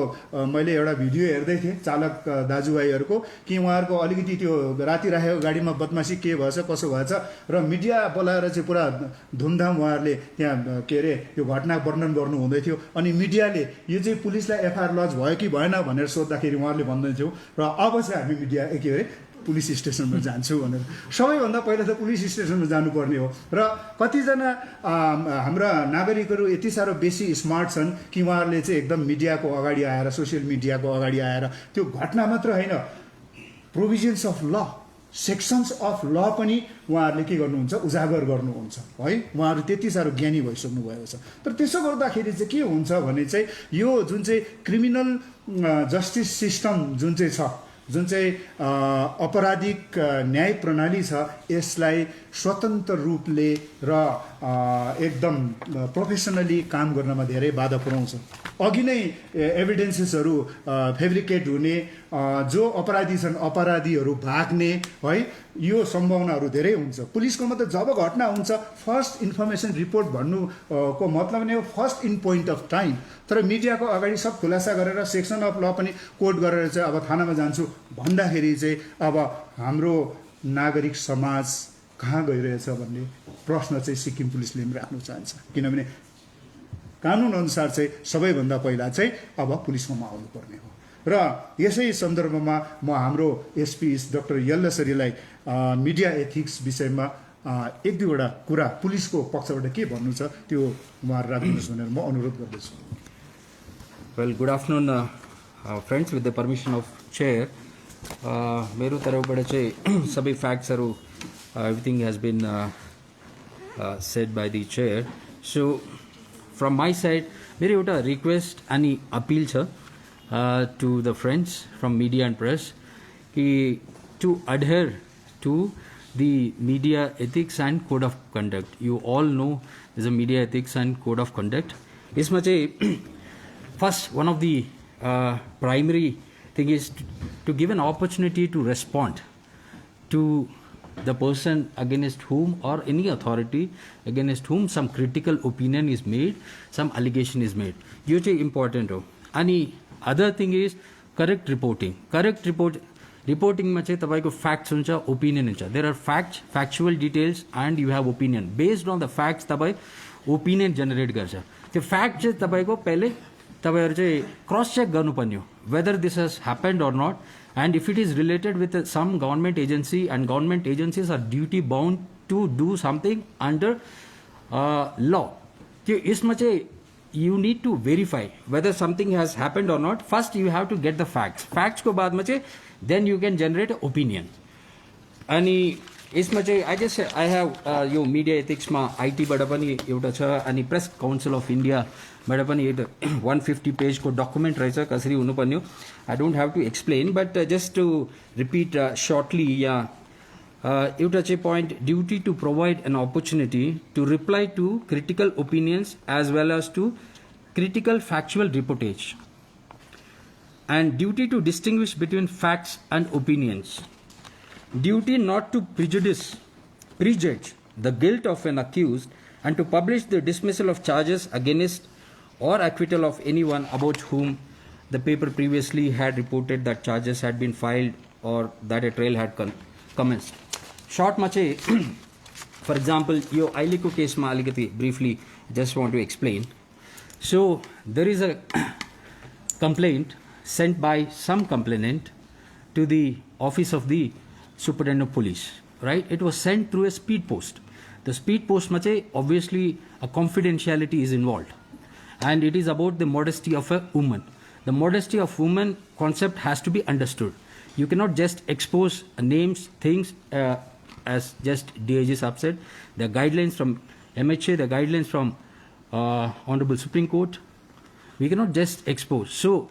Speaker 1: मैले एउटा भिडियो हेर्दै थिएँ, चालक दाजुभाइहरूको, कि उहाँहरूको अलिकति त्यो राति राखेको गाडीमा बदमासी के भएछ कसो भएछ र मिडिया बोलाएर चाहिँ पुरा धुमधाम उहाँहरूले त्यहाँ के अरे यो घटना वर्णन गर्नु हुँदै थियो। अनि मिडियाले यो चाहिँ पुलिसलाई एफआइआर लज भयो कि भएन भनेर सोद्धाखेरि उहाँहरूले भन्दै थियो र अब चाहिँ हामी मिडिया के अरे पुलिस स्टेसनमा जान्छु भनेर। सबैभन्दा पहिला त पुलिस स्टेसनमा जानुपर्ने हो। र कतिजना हाम्रा नागरिकहरू यति साह्रो बेसी स्मार्ट छन् कि उहाँहरूले चाहिँ एकदम मिडियाको अगाडि आएर, सोसियल मिडियाको अगाडि आएर त्यो घटना मात्र होइन, प्रोभिजन्स अफ ल, सेक्सन्स अफ ल पनि उहाँहरूले के गर्नुहुन्छ, उजागर गर्नुहुन्छ है। उहाँहरू त्यति साह्रो ज्ञानी भइसक्नु भएको छ। तर त्यसो गर्दाखेरि चाहिँ के हुन्छ भने चाहिँ यो जुन चाहिँ क्रिमिनल जस्टिस सिस्टम जुन चाहिँ छ, जुन चाहिँ अपराधिक न्याय प्रणाली छ, यसलाई स्वतन्त्र रूपले र एकदम प्रोफेसनली काम गर्नमा धेरै बाधा पुर्याउँछ। अघि नै एभिडेन्सेसहरू फेब्रिकेट हुने, जो अपराधी छन् अपराधीहरू भाग्ने है, यो सम्भावनाहरू धेरै हुन्छ। पुलिसकोमा त जब घटना हुन्छ फर्स्ट इन्फर्मेसन रिपोर्ट भन्नु को मतलब नै हो first in point of time. तर मिडियाको अगाडि सब खुलासा गरेर सेक्सन अफ ल पनि कोट गरेर चाहिँ अब थानामा जान्छु भन्दाखेरि चाहिँ अब हाम्रो नागरिक समाज कहाँ गइरहेछ भन्ने प्रश्न चाहिँ सिक्किम पुलिसले पनि राख्नु चाहन्छ। किनभने कानुन अनुसार चाहिँ सबैभन्दा पहिला चाहिँ अब पुलिसमा आउनुपर्ने हो। र यसै सन्दर्भमा म हाम्रो एसपी डाक्टर यल्लसरीलाई मिडिया एथिक्स विषयमा एक दुईवटा कुरा पुलिसको पक्षबाट के भन्नु छ त्यो उहाँहरू राख्नुहोस् भनेर म अनुरोध गर्दछु।
Speaker 2: Well, good afternoon, friends. With the permission of chair, मेरो तर्फबाट चाहिँ सबै फ्याक्ट्सहरू everything has been said by the chair. So from my side, मेरो एउटा रिक्वेस्ट अनि अपिल छ to the friends from media and press कि to adhere to the media ethics and code of conduct. You all know there's a media ethics and code of conduct. यसमा चाहिँ first, one of the primary thing is to give an opportunity to respond to the person against whom or any authority against whom some critical opinion is made, some allegation is made. यो चाहिँ important हो। अनि other thing is correct reporting. Correct reporting मा चाहिँ तपाईको facts हुन्छ, opinion हुन्छ. There are facts, factual details and you have opinion. Based on the facts तपाई opinion generate गर्छ। त्यो fact चाहिँ तपाईको पहिले तपाईहरु चाहिँ क्रस चेक गर्नुपर्ने हो whether this has happened or not, and if it is related with some government agency, and government agencies are duty bound to do something under law. त्यो यसमा चाहिँ you need to verify whether something has happened or not. First you have to get the facts को बादमा चाहिँ then you can generate an opinion. अनि यसमा चाहिँ I have यो media ethics मा IT बाट पनि एउटा छ, अनि प्रेस काउन्सिल अफ इन्डिया बाट पनि 150 पेज को डकुमेन्ट रहेछ कसरी हुनुपर्ने हो. I don't have to explain, but just to repeat shortly, एउटा चाहिँ point, duty to provide an opportunity to reply to critical opinions as well as to critical factual reportage, and duty to distinguish between facts and opinions, duty not to prejudge the guilt of an accused, and to publish the dismissal of charges against or acquittal of anyone about whom the paper previously had reported that charges had been filed or that a trial had commenced. Short ma chai for example yo Ailiko case ma alikati briefly just want to explain. So there is a complaint sent by some complainant to the office of the Superintendent of Police, right? It was sent through a speed post. The speed post ma chai obviously a confidentiality is involved, and it is about the modesty of a woman. The modesty of woman concept has to be understood. You cannot just expose names, things as just DIG said. The guidelines from MHA, the guidelines from Honorable Supreme Court, we cannot just expose. So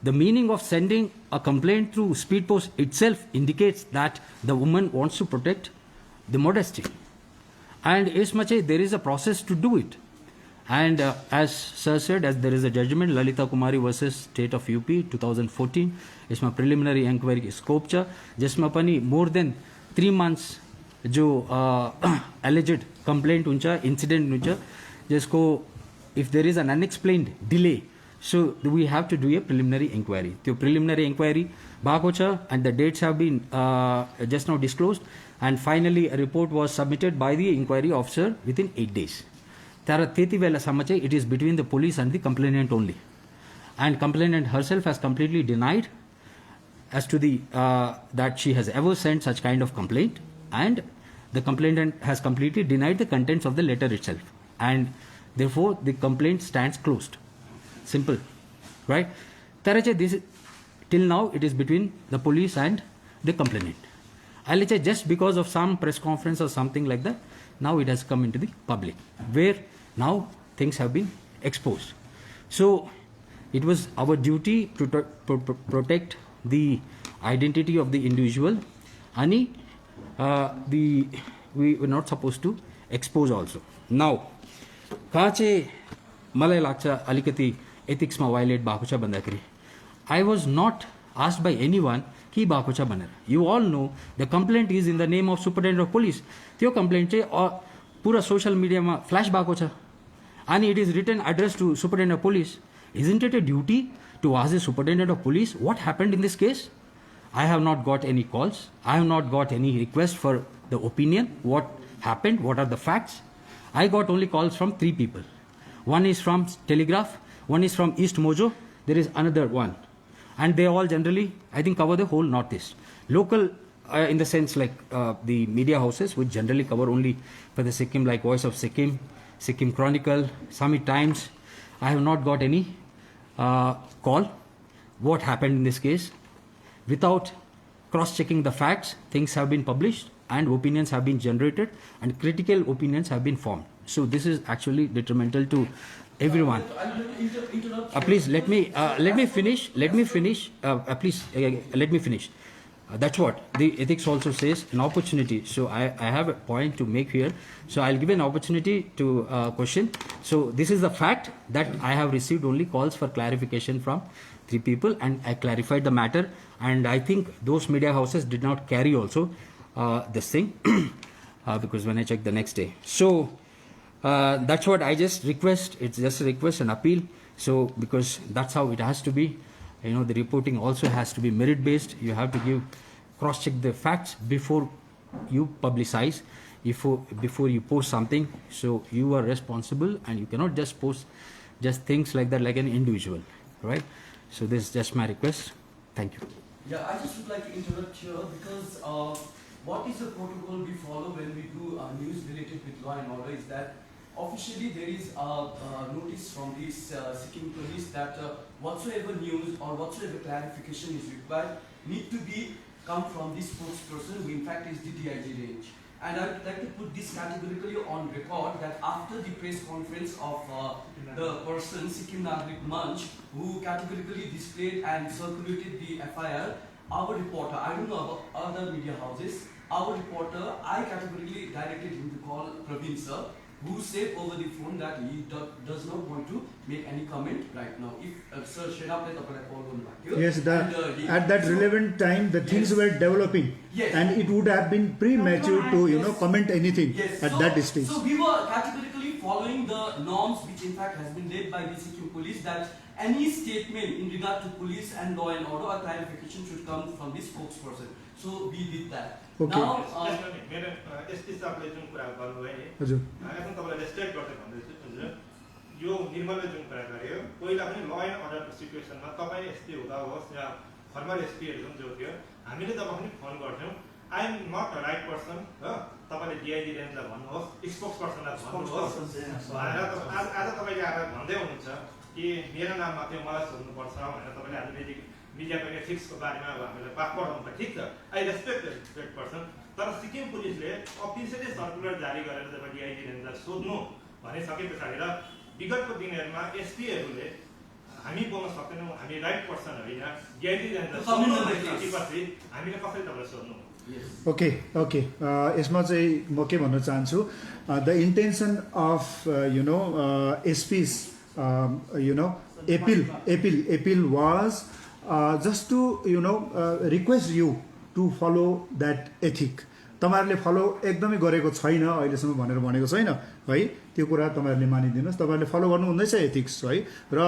Speaker 2: the meaning of sending a complaint through speed post itself indicates that the woman wants to protect the modesty. And as much as there is a process to do it. And as sir said, as there is a judgment, Lalita Kumari versus State of UP 2014, इसमें preliminary inquiry की scope चा, जिसमें अपनी more than 3 months जो alleged complaint उनचा incident उनचा, जिसको if there is an unexplained delay, so we have to do a preliminary inquiry. तो preliminary inquiry भागो चा, and the dates have been just now disclosed, and finally a report was submitted by the inquiry officer within 8 days. It is between the police and the complainant only, and complainant herself has completely denied as to the that she has ever sent such kind of complaint, and the complainant has completely denied the contents of the letter itself, and therefore the complaint stands closed. Simple, right? This till now it is between the police and the complainant. I'll say just because of some press conference or something like that, now it has come into the public, where now things have been exposed. So it was our duty to protect the identity of the individual. Ani the we were not supposed to expose also. Now, कहाँ चाहिँ मलाई लाग्छ अलिकति एथिक्समा violet भएको छ भन्दाखेरि I was not asked by anyone के भएको छ भनेर. You all know the complaint is in the name of Superintendent of Police. त्यो complaint चाहिँ पुरा social media मा flash भएको छ. And it is written address to Superintendent of Police. Isn't it a duty to ask the Superintendent of Police what happened in this case? I have not got any calls. I have not got any request for the opinion, what happened, what are the facts. I got only calls from 3 people. One is from Telegraph, one is from East Mojo, there is another one. And they all generally, I think, cover the whole Northeast. Local, in the sense like the media houses, which generally cover only for the Sikkim, like Voice of Sikkim, Sikkim Chronicle, Summit Times. I have not got any call. What happened in this case? Without cross-checking the facts, things have been published and opinions have been generated and critical opinions have been formed. So this is actually detrimental to everyone. Please let me finish. Please let me finish. That's what the ethics also says, an opportunity. So I have a point to make here. So I'll give an opportunity to question. So this is the fact that I have received only calls for clarification from 3 people and I clarified the matter, and I think those media houses did not carry also this thing because when I checked the next day. So that's what I just request. It's just a request and appeal. So because that's how it has to be. You know, the reporting also has to be merit based. You have to give cross-check the facts before you publicize, before you post something. So you are responsible and you cannot just post just things like that like an individual, right? So this is just my request. Thank you.
Speaker 3: Yeah, I just would like to interrupt here because what is the protocol we follow when we do news related with law and order is that officially there is a notice from the Sikkim police that whatsoever news or whatsoever clarification is required need to be come from this spokesperson who in fact is the DIG range. And I would like to put this categorically on record that after the press conference of the person, Sikkim Nagrik Manch, who categorically displayed and circulated the FIR, our reporter, I don't know about other media houses, our reporter, I categorically directed him to call Praveen sir, who said over the phone that he does not want to make any comment right now. If Sir Shenapne tapai call गर्नु भएको
Speaker 1: Yes, at that relevant time, the things were developing, and it would have been premature to comment anything at that stage.
Speaker 3: So we were categorically following the norms, which in fact has been laid by the Sikkim police, that any statement in regard to police and law and order or clarification should come from the spokesperson. So we did that.
Speaker 1: Okay.
Speaker 3: Now,
Speaker 4: मेरो SP साहबले जुन कुरा गर्नुभयो नि
Speaker 1: हजुर
Speaker 4: आफ्नो तपाईँलाई state गर्दै भन्दैछु हजुर यो निर्मलले जुन कुरा गर्यो पहिला पनि ल एन्ड अर्डरको सिचुएसनमा तपाईँ एसपी हुँदा होस् या फर्मर एसपीहरू जुन जो थियो हामीले जब पनि फोन गर्थ्यौँ I am not the right person हो तपाईँले डिआइजी रेन्जलाई भन्नुहोस् स्पोक्स पर्सनलाई भन्नुहोस् आज तपाईँले आएर भन्दै हुनुहुन्छ कि मेरो नाममा थियो मलाई सोध्नुपर्छ भनेर तपाईँले आज मिडियाको एथिक्सको बारेमा हामीलाई पाठ पढाउनु त ठिक छ आई रेस्पेक्ट रेस्पेक्ट पर्सन तर सिक्किम पुलिसले अफिसियली सर्कुलर जारी गरेर जब डिआइजी रेन्जलाई सोध्नु भनिसके पछाडि र विगतको दिनहरूमा एसपीहरूले हामी बोल्न सक्दैनौँ हामी राइट पर्सन होइन डिआइजी रेन्जलाई सोध्नुपछि हामीले कसरी तपाईँलाई सोध्नु
Speaker 1: ओके यसमा चाहिँ म के भन्न चाहन्छु the intention of SPs appeal was just to request you to follow that ethic. तपाईहरुले फलो एकदमै गरेको छैन अहिलेसम्म भनेर भनेको छैन है, त्यो कुरा तपाईहरुले मानिदिनुस्। तपाईहरुले फलो गर्नु हुँदैछ एथिक्स है, र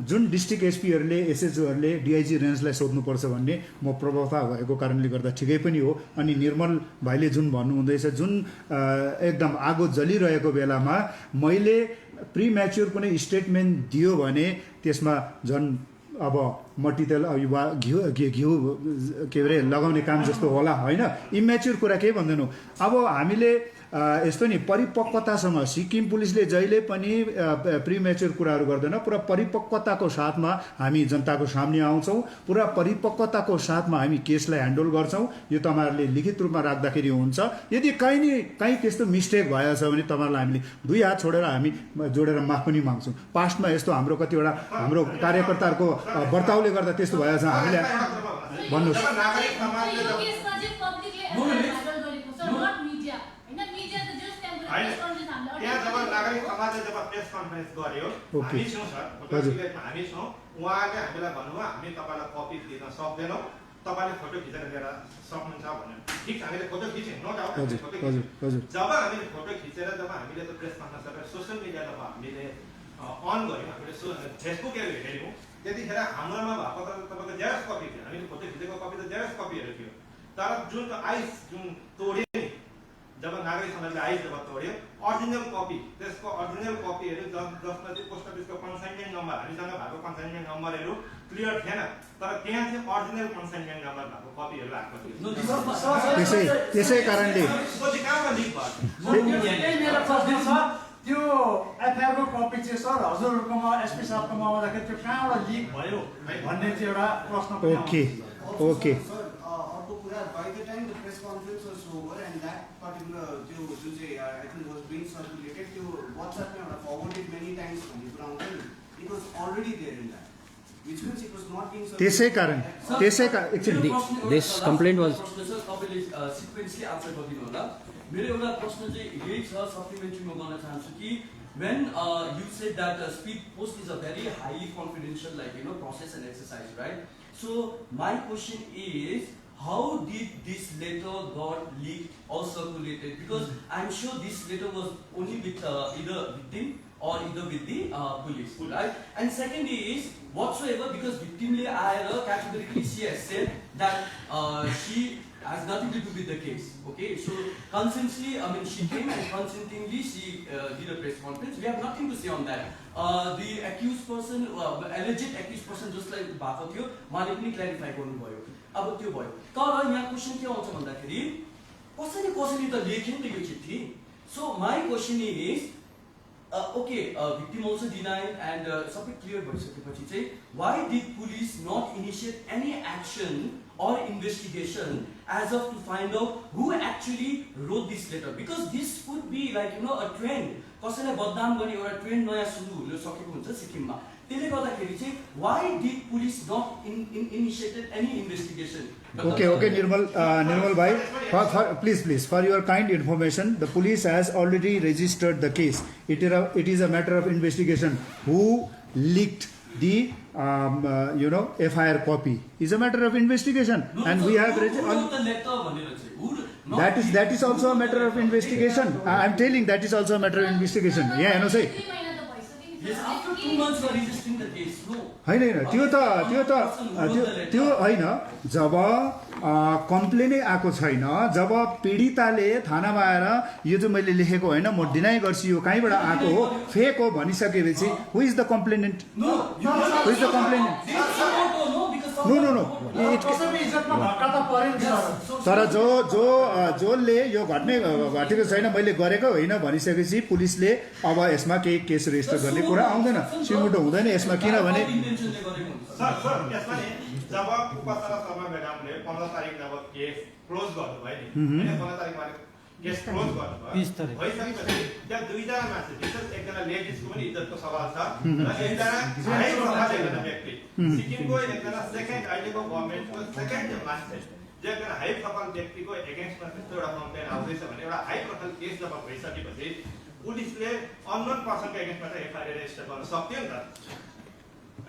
Speaker 1: जुन डिस्ट्रिक्ट एसपीहरुले एसएचओहरुले डीआईजी रेन्जलाई सोध्नु पर्छ भन्ने म प्रभावता भएको कारणले गर्दा ठिकै पनि हो। अनि निर्मल भाइले जुन भन्नु हुँदैछ, जुन एकदम आगो जलिरहेको बेलामा मैले प्री म्याच्योर कुनै स्टेटमेन्ट दियो भने त्यसमा झन् अब मट्टीतेल घिउ के अरे लगाउने काम जस्तो होला हैन। इम्याच्योर कुरा केही भन्दैनौ। अब हामीले यस्तो नि परिपक्वतासँग सिक्किम पुलिसले जहिले पनि प्रिमेच्योर कुराहरू गर्दैन, पुरा परिपक्वताको साथमा हामी जनताको सामने आउँछौँ, पुरा परिपक्वताको साथमा हामी केसलाई ह्यान्डल गर्छौँ। यो तपाईहरुले लिखित रूपमा राख्दाखेरि हुन्छ। यदि कहीँ त्यस्तो मिस्टेक भएछ भने तपाईहरुलाई हामीले दुई हात छोडेर हामी जोडेर माफ पनि माग्छौँ। पास्टमा यस्तो हाम्रो कतिवटा हाम्रो कार्यकर्ताहरूको वर्ताउले गर्दा त्यस्तो भएछ हामीले भन्नुस्।
Speaker 4: नागरिक समाजले जब प्रेस कन्फरेन्स गर्यो
Speaker 1: ओके।
Speaker 4: हामी छौँ सर फोटो
Speaker 1: हजुर।
Speaker 4: सिलेटमा हामी छौँ उहाँले हामीलाई भन्नुभयो हामी तपाईँलाई कपी दिन सक्दैनौँ तपाईँले फोटो खिचेर लिएर सक्नुहुन्छ भन्यो ठिक छ हामीले फोटो खिच्यौँ नो डाउट
Speaker 1: हजुर
Speaker 4: फोटो
Speaker 1: हजुर
Speaker 4: खिच्यौँ
Speaker 1: हजुर
Speaker 4: जब हामीले फोटो खिचेर जब हामीले त्यो प्रेस कन्फरेन्स गरेर सोसियल मिडिया जब हामीले अन गऱ्यौँ हामीले फेसबुकहरू हेऱ्यौँ त्यतिखेर हाम्रोमा भएको त तपाईँको जेरक्स कपी थियो हामीले फोटो खिचेको कपी त जेरक्स कपीहरू थियो तर जुन आइस जुन तोड्यो नि जब नागरिक समाजले आइस जब तोड्यो अरिजिनल कपी त्यसको अरिजिनल कपीहरू जसमा चाहिँ पोस्ट अफिसको कन्साइनमेन्ट नम्बर हामीसँग भएको कन्साइनमेन्ट नम्बरहरू क्लियर थिएन तर त्यहाँ चाहिँ अरिजिनल कन्साइनमेन्ट नम्बर भएको कपीहरू आएको थियो
Speaker 1: त्यसै कारणले
Speaker 4: त्यसको चाहिँ कहाँबाट लिक भयो
Speaker 5: त्यो एफआइआर को कपी चाहिँ सर हजुरहरुकोमा एसपी साहबकोमा आउँदाखेरि त्यो कहाँबाट लिक भयो भन्ने चाहिँ एउटा प्रश्न पनि
Speaker 1: ओके ओके
Speaker 6: Sir, अर्को कुरा by the time the press conference was over and that particular त्यो जुन चाहिँ I think was being circulated त्यो WhatsApp मा forwarded many times भन्ने कुरा आउँछ नि it was already there in that which means it was not being
Speaker 1: त्यसै कारण
Speaker 2: Actually, this complaint was-
Speaker 3: प्रश्न छ तपाईले सिक्वेन्सली आन्सर गरिदिनु होला मेरो एउटा प्रश्न चाहिँ यही छ सप्लिमेन्ट्री म गर्न चाहन्छु कि when you said that speed post is a very highly confidential process and exercise, right? So my question is how did this letter got leaked or circulated? Because I'm sure this letter was only with either victim or either with the police, right? And second is whatsoever, because victim categorically she has said that she has nothing to do with the case. Okay, so consently, she came and consentingly she did a press conference. We have nothing to say on that. The accused person, alleged accused person, just like भएको थियो, उहाँले पनि clarify गर्नुभयो। अब त्यो भयो। तर यहाँ क्वेशन के आउँछ भन्दाखेरि कसैले त लेख्यो नि त यो चिठी। So my question is okay, victim also denied and सबै क्लियर भइसकेपछि चाहिँ why did police not initiate any action or investigation as of to find out who actually wrote this letter? Because this could be like a trend. कसैलाई बदनाम गर्ने एउटा trend नयाँ सुरु हुन सकेको हुन्छ सिक्किममा। त्यसले गर्दाखेरि चाहिँ why did police not initiated any investigation?
Speaker 1: Okay, Nirmal bhai, please, for your kind information, the police has already registered the case. It is a matter of investigation. Who leaked the FIR copy is a matter of investigation, and we have that is also a matter of investigation. I am telling that is also a matter of investigation. Yeah, no say.
Speaker 3: Yes, after 2 months for registering the case, no.
Speaker 1: होइन त्यो होइन जब कम्प्लेनै आएको छैन जब पीडिताले थानामा आएर यो चाहिँ मैले लेखेको होइन म डिनाइ गर्छु यो कहीँबाट आएको हो फेक हो भनिसकेपछि who is the complainant
Speaker 3: No,
Speaker 1: who is the complainant no
Speaker 5: कसैको इज्जतमा धक्का त परेन सर
Speaker 1: तर जसले यो घटेको छैन मैले गरेको होइन भनिसकेपछि पुलिसले अब यसमा केही केस रेजिस्टर गर्ने कुरा आउँदैन सिमुटो हुँदैन यसमा किनभने
Speaker 4: सर यसमा नि जब उपचार शर्मा म्याडमले 15 तारिक जब केस क्लोज गर्नुभयो नि हैन 15 तारिकमा केस क्लोज गर्नुभयो भइसकेपछि त्यहाँ दुईजना मान्छे विशेष एकजना लेडिजको पनि इज्जतको सवाल छ र एकजना हाई प्रोफाइल एकजना व्यक्ति सिक्किमको एकजना सेकेन्ड अहिलेको गभर्नमेन्टको सेकेन्ड मान्छे जो एकजना हाई प्रोफाइल व्यक्तिको एगेन्स्टमा त्यस्तो एउटा कम्प्लेन आउँदैछ भने एउटा हाई प्रोफाइल केस जब भइसकेपछि पुलिसले अननोन पर्सनको एगेन्स्टमा त एफआइआर रेजिस्टर गर्न सक्थ्यो नि त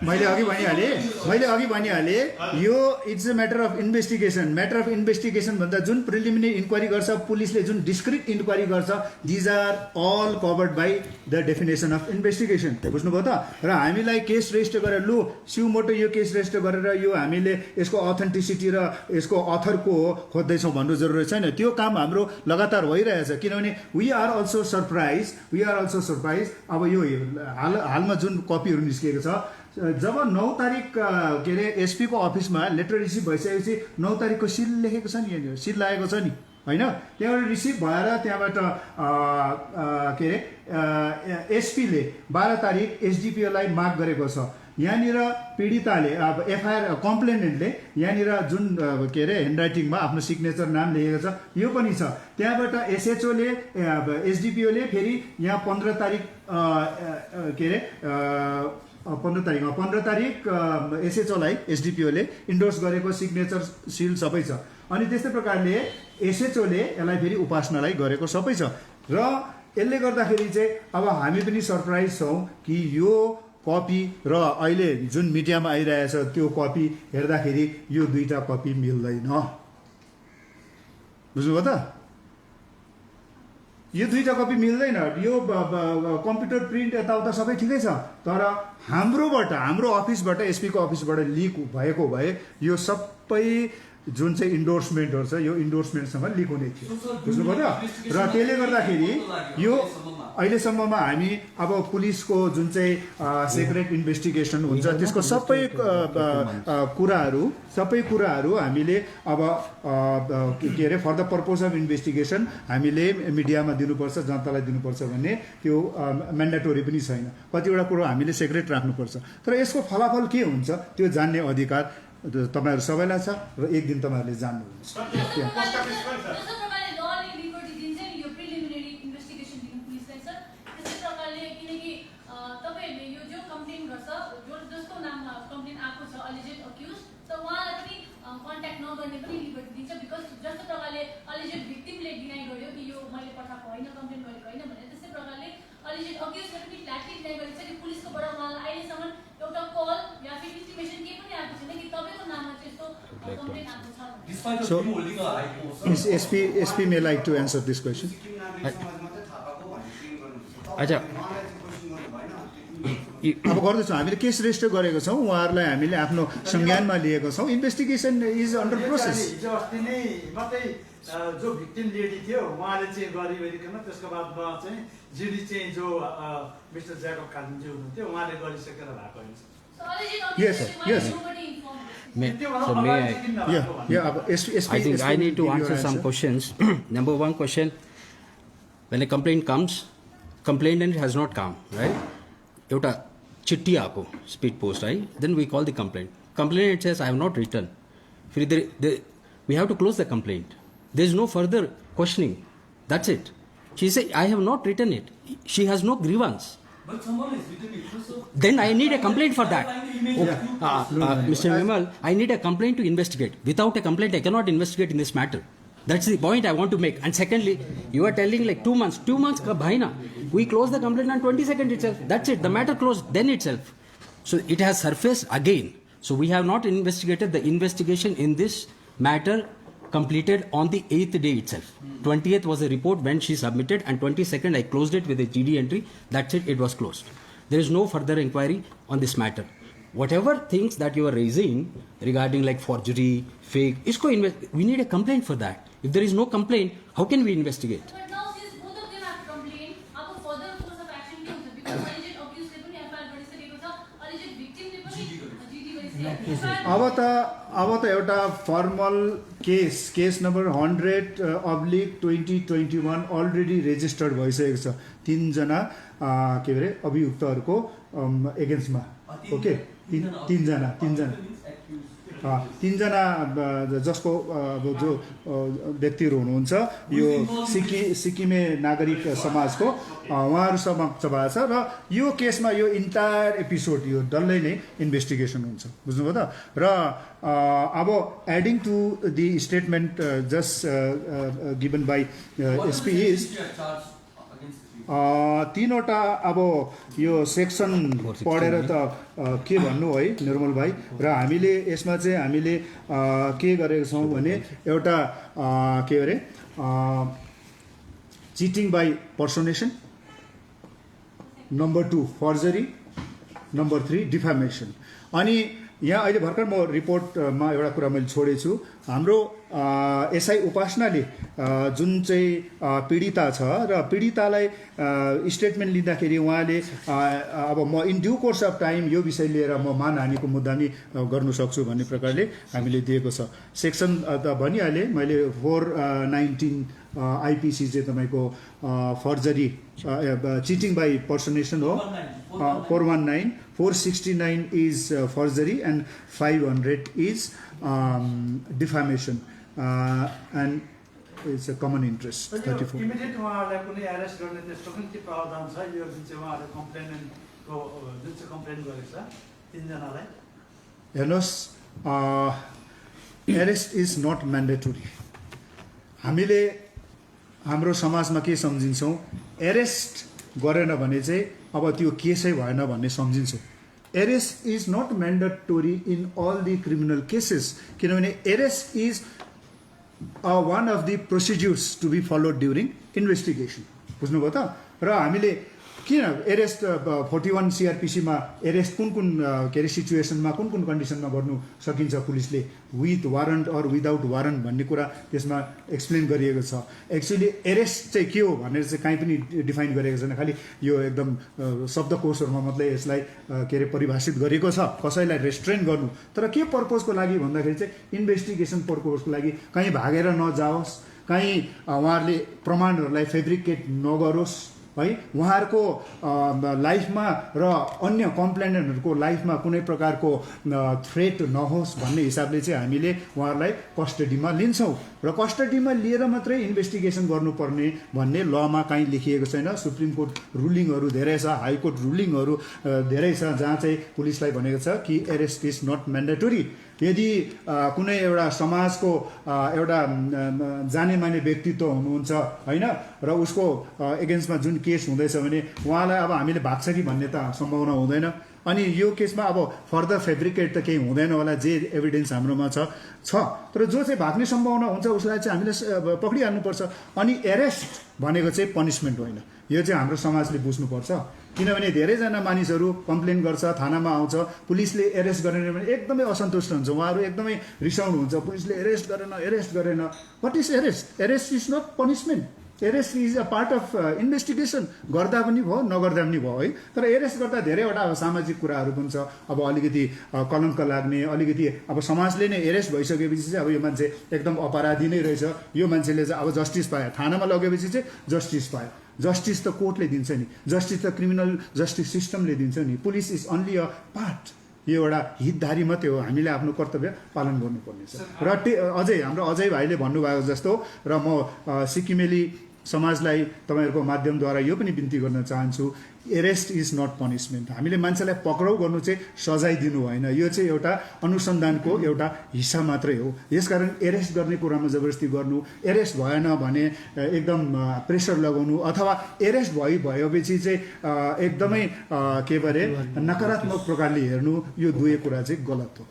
Speaker 1: मैले अघि भनिहालेँ यो it's a matter of investigation भन्दा जुन प्रिलिमिनरी इन्क्वायरी गर्छ पुलिसले जुन डिस्क्रिट इन्क्वायरी गर्छ these are all covered by the definition of investigation बुझ्नुभयो त र हामीलाई केस रेजिस्टर गरेर लु सिउमोटो यो केस रेजिस्टर गरेर यो हामीले यसको अथेन्टिसिटी र यसको अथरको हो खोज्दैछौँ भन्नु जरुरी छैन त्यो काम हाम्रो लगातार भइरहेछ किनभने वी आर अल्सो सरप्राइज अब यो हालमा जुन कपीहरू निस्किएको छ जब 9 तारिक के अरे एसपी को अफिसमा लेटर रिसिभ भइसकेपछि 9 तारिकको सिल लेखेको छ नि यहाँनिर सिल लागेको छ नि होइन त्यहाँबाट रिसिभ भएर त्यहाँबाट के अरे एसपीले 12 तारिक एसडिपिओलाई माग गरेको छ यहाँनिर पीडिताले अब एफआइआर कम्प्लेनेन्टले यहाँनिर जुन के अरे ह्यान्डराइटिङमा आफ्नो सिग्नेचर नाम लेखेको छ यो पनि छ त्यहाँबाट एसएचओले एसडिपिओले फेरि यहाँ 15 तारिक के अरे 15 तारिक एसएचओलाई एसडिपिओले इन्डोर्स गरेको सिग्नेचर सिल सबै छ अनि त्यस्तै प्रकारले एसएचओले यसलाई फेरि उपासनालाई गरेको सबै छ र यसले गर्दाखेरि चाहिँ अब हामी पनि सरप्राइज छौँ कि यो कपी र अहिले जुन मिडियामा आइरहेछ त्यो कपी हेर्दाखेरि यो दुईटा कपी मिल्दैन। बुझ्नुभयो त? यो दुईटा कपी मिल्दैन। यो कम्प्युटर प्रिन्ट यताउता सबै ठिकै छ, तर हाम्रो अफिसबाट एसपीको अफिसबाट लिक भएको भए यो सबै जुन चाहिँ इन्डोर्समेन्टहरू छ यो इन्डोर्समेन्टसँग लिक हुने थियो। बुझ्नुभयो त? र त्यसले गर्दाखेरि यो अहिलेसम्ममा हामी अब पुलिसको जुन चाहिँ सिक्रेट इन्भेस्टिगेसन हुन्छ त्यसको सबै कुराहरू हामीले अब के अरे for the purpose of investigation हामीले मिडियामा दिनुपर्छ, जनतालाई दिनुपर्छ भन्ने त्यो म्यान्डेटोरी पनि छैन। कतिवटा कुरो हामीले सिक्रेट राख्नुपर्छ, तर यसको फलाफल के हुन्छ त्यो जान्ने अधिकार तपाईहरु सबैलाई छ र एक दिन तपाईहरुले जान्नुहुन्छ। So, SP may like to answer this question.
Speaker 2: अच्छा,
Speaker 1: अब गर्दैछौँ हामीले केस रेजिस्टर गरेको छौँ, उहाँहरूलाई हामीले आफ्नो संज्ञानमा लिएको छौँ। Investigation is under process.
Speaker 5: हिजो अस्ति नै मात्रै जो भिक्टिम लेडी थियो उहाँले चाहिँ गरिवरिकन त्यसको बादमा चाहिँ जिडी चाहिँ जो मिस्टर ज्याकब कालिन्जी हुनुहुन्थ्यो उहाँले गरिसकेर भएको हुन्छ।
Speaker 1: Yes, sir. Yes.
Speaker 2: So may I?
Speaker 1: Yeah.
Speaker 2: I think I need to answer some questions. Number one question: when a complaint comes, complainant has not come, right? एउटा चिट्ठी आको speed post, right? Then we call the complaint. Complainant says, I have not written. We have to close the complaint. There is no further questioning. That's it. She says, I have not written it. She has no grievance.
Speaker 3: But someone is written it. So
Speaker 2: Then I need a complaint for that. Mr. Vimal, I need a complaint to investigate. Without a complaint, I cannot investigate in this matter. That's the point I want to make. And secondly, you are telling like 2 months. 2 months ka bhai na. We close the complaint on 22nd itself. That's it. The matter closed then itself. So it has surfaced again. So we have not investigated. The investigation in this matter completed on the 8th day itself. 20th was a report when she submitted, and 22nd I closed it with a GD entry. That's it. It was closed. There is no further inquiry on this matter. Whatever things that you are raising regarding like forgery, fake, we need a complaint for that. If there is no complaint, how can we investigate?
Speaker 7: But now since both of them have complained, आपको further course of action क्या होगा? Because alleged accused ने पनि FIR गरिसकेको छ, alleged victim ने पनि GD गरिसकेको छ.
Speaker 1: अब त एउटा formal case number 100/2021 already registered भइसकेको छ 3 जना के भरे अभियुक्तहरुको एगेन्स्टमा. ओके, 3 जना जसको जो व्यक्तिहरू हुनुहुन्छ यो सिक्किमे नागरिक समाजको उहाँहरू समक्ष भएको छ र यो केसमा यो इन्टायर एपिसोड यो डल्लै नै इन्भेस्टिगेसन हुन्छ. बुझ्नुभयो त? र अब adding to the statement just given by SP is तीनवटा अब यो सेक्सन पढेर त के भन्नु है निर्मल भाइ. र हामीले यसमा चाहिँ हामीले के गरेको छौँ भने एउटा के अरे cheating by personation, number 2 forgery, number 3 defamation. अनि यहाँ अहिले भर्खर म रिपोर्टमा एउटा कुरा मैले छोडेछु छु. हाम्रो एसआई उपासनाले जुन चाहिँ पीडिता छ र पीडितालाई स्टेटमेन्ट लिँदाखेरि उहाँले अब म in due course of time यो विषय लिएर म मानहानिको मुद्दामी गर्नु सक्छु भन्ने प्रकारले हामीले दिएको छ. सेक्सन त भनिहालेँ मैले 419 आइपिसी चाहिँ तपाईँको फर्जरी चिटिङ बाई पर्सनेसन हो. 419, 469 is forgery and 500 is defamation and it's a common interest. 34
Speaker 5: immediate उहाँहरूलाई कुनै एरेस्ट गर्ने त्यस्तो पनि के प्रावधान छ? यो जुन चाहिँ उहाँहरूले कम्प्लेनेन्टको जुन चाहिँ कम्प्लेन गरेको छ 3 जनालाई
Speaker 1: हेर्नुहोस्, एरेस्ट इज नट म्यान्डेटोरी. हामीले हाम्रो समाजमा के सम्झिन्छौँ, एरेस्ट गरेन भने चाहिँ अब त्यो केसै भएन भन्ने सम्झिन्छौँ। Arrest is not mandatory in all the criminal cases, किनभने arrest is one of the procedures to be followed during investigation. बुझ्नुभयो त? र हामीले किन एरेस्ट 41 सिआरपिसीमा एरेस्ट कुन कुन के अरे सिचुएसनमा कुन कुन कन्डिसनमा गर्नु सकिन्छ पुलिसले, with warrant or without warrant भन्ने कुरा त्यसमा एक्सप्लेन गरिएको छ। एक्चुअली एरेस्ट चाहिँ के हो भनेर चाहिँ कहीँ पनि डिफाइन गरेको छैन, खालि यो एकदम शब्दकोशहरूमा मात्रै यसलाई के अरे परिभाषित गरेको छ, कसैलाई रेस्ट्रेन गर्नु। तर के पर्पजको लागि भन्दाखेरि चाहिँ इन्भेस्टिगेसन पर्पजको लागि, कहीँ भागेर नजाओस्, कहीँ उहाँहरूले प्रमाणहरूलाई फेब्रिकेट नगरोस् है, उहाँहरूको लाइफमा र अन्य कम्प्लेनेन्टहरूको लाइफमा कुनै प्रकारको थ्रेट नहोस् भन्ने हिसाबले चाहिँ हामीले उहाँहरूलाई कस्टडीमा लिन्छौँ। र कस्टडीमा लिएर मात्रै इन्भेस्टिगेसन गर्नुपर्ने भन्ने लमा कहीँ लेखिएको छैन। सुप्रिम कोर्ट रुलिङहरू धेरै छ, हाइकोर्ट रुलिङहरू धेरै छ जहाँ चाहिँ पुलिसलाई भनेको छ कि एरेस्ट इज नट म्यान्डेटोरी। यदि कुनै एउटा समाजको एउटा जाने माने व्यक्तित्व हुनुहुन्छ होइन, र उसको एगेन्स्टमा जुन केस हुँदैछ भने उहाँलाई अब हामीले भाग्छ कि भन्ने त सम्भावना हुँदैन। अनि यो केसमा अब फर्दर फेब्रिकेट त केही हुँदैन होला, जे एभिडेन्स हाम्रोमा छ। तर जो चाहिँ भाग्ने सम्भावना हुन्छ उसलाई चाहिँ हामीले पक्रिहाल्नुपर्छ। अनि एरेस्ट भनेको चाहिँ पनिसमेन्ट होइन, यो चाहिँ हाम्रो समाजले बुझ्नुपर्छ। किनभने धेरैजना मानिसहरू कम्प्लेन गर्छ, थानामा आउँछ, पुलिसले एरेस्ट गरेन भने एकदमै असन्तुष्ट हुन्छ, उहाँहरू एकदमै रिसाउनु हुन्छ, पुलिसले एरेस्ट गरेन। What is arrest? Arrest is not punishment. Arrest is a part of investigation. गर्दा पनि भयो, नगर्दा पनि भयो है। तर एरेस्ट गर्दा धेरैवटा अब सामाजिक कुराहरू पनि छ। अब अलिकति कलङ्क लाग्ने, अलिकति अब समाजले नै एरेस्ट भइसकेपछि चाहिँ अब यो मान्छे एकदम अपराधी नै रहेछ, यो मान्छेले चाहिँ अब जस्टिस पायो, थानामा लगेपछि चाहिँ जस्टिस पायो। जस्टिस त कोर्टले दिन्छ नि, जस्टिस त क्रिमिनल जस्टिस सिस्टमले दिन्छ नि। Police is only a part, यो एउटा हितधारी मात्रै हो। हामीले आफ्नो कर्तव्य पालन गर्नुपर्ने छ। र अझै हाम्रो अजय भाइले भन्नुभएको जस्तो, र म सिक्किमेली समाजलाई तपाईँहरूको माध्यमद्वारा यो पनि बिन्ती गर्न चाहन्छु, एरेस्ट इज नट पनिसमेन्ट। हामीले मान्छेलाई पक्राउ गर्नु चाहिँ सजाय दिनु होइन, यो चाहिँ एउटा अनुसन्धानको एउटा हिस्सा मात्रै हो। यसकारण एरेस्ट गर्ने कुरामा जबरजस्ती गर्नु, एरेस्ट भएन भने एकदम प्रेसर लगाउनु, अथवा एरेस्ट भएपछि चाहिँ एकदमै के भरे नकारात्मक प्रकारले हेर्नु, यो दुवै कुरा चाहिँ गलत हो।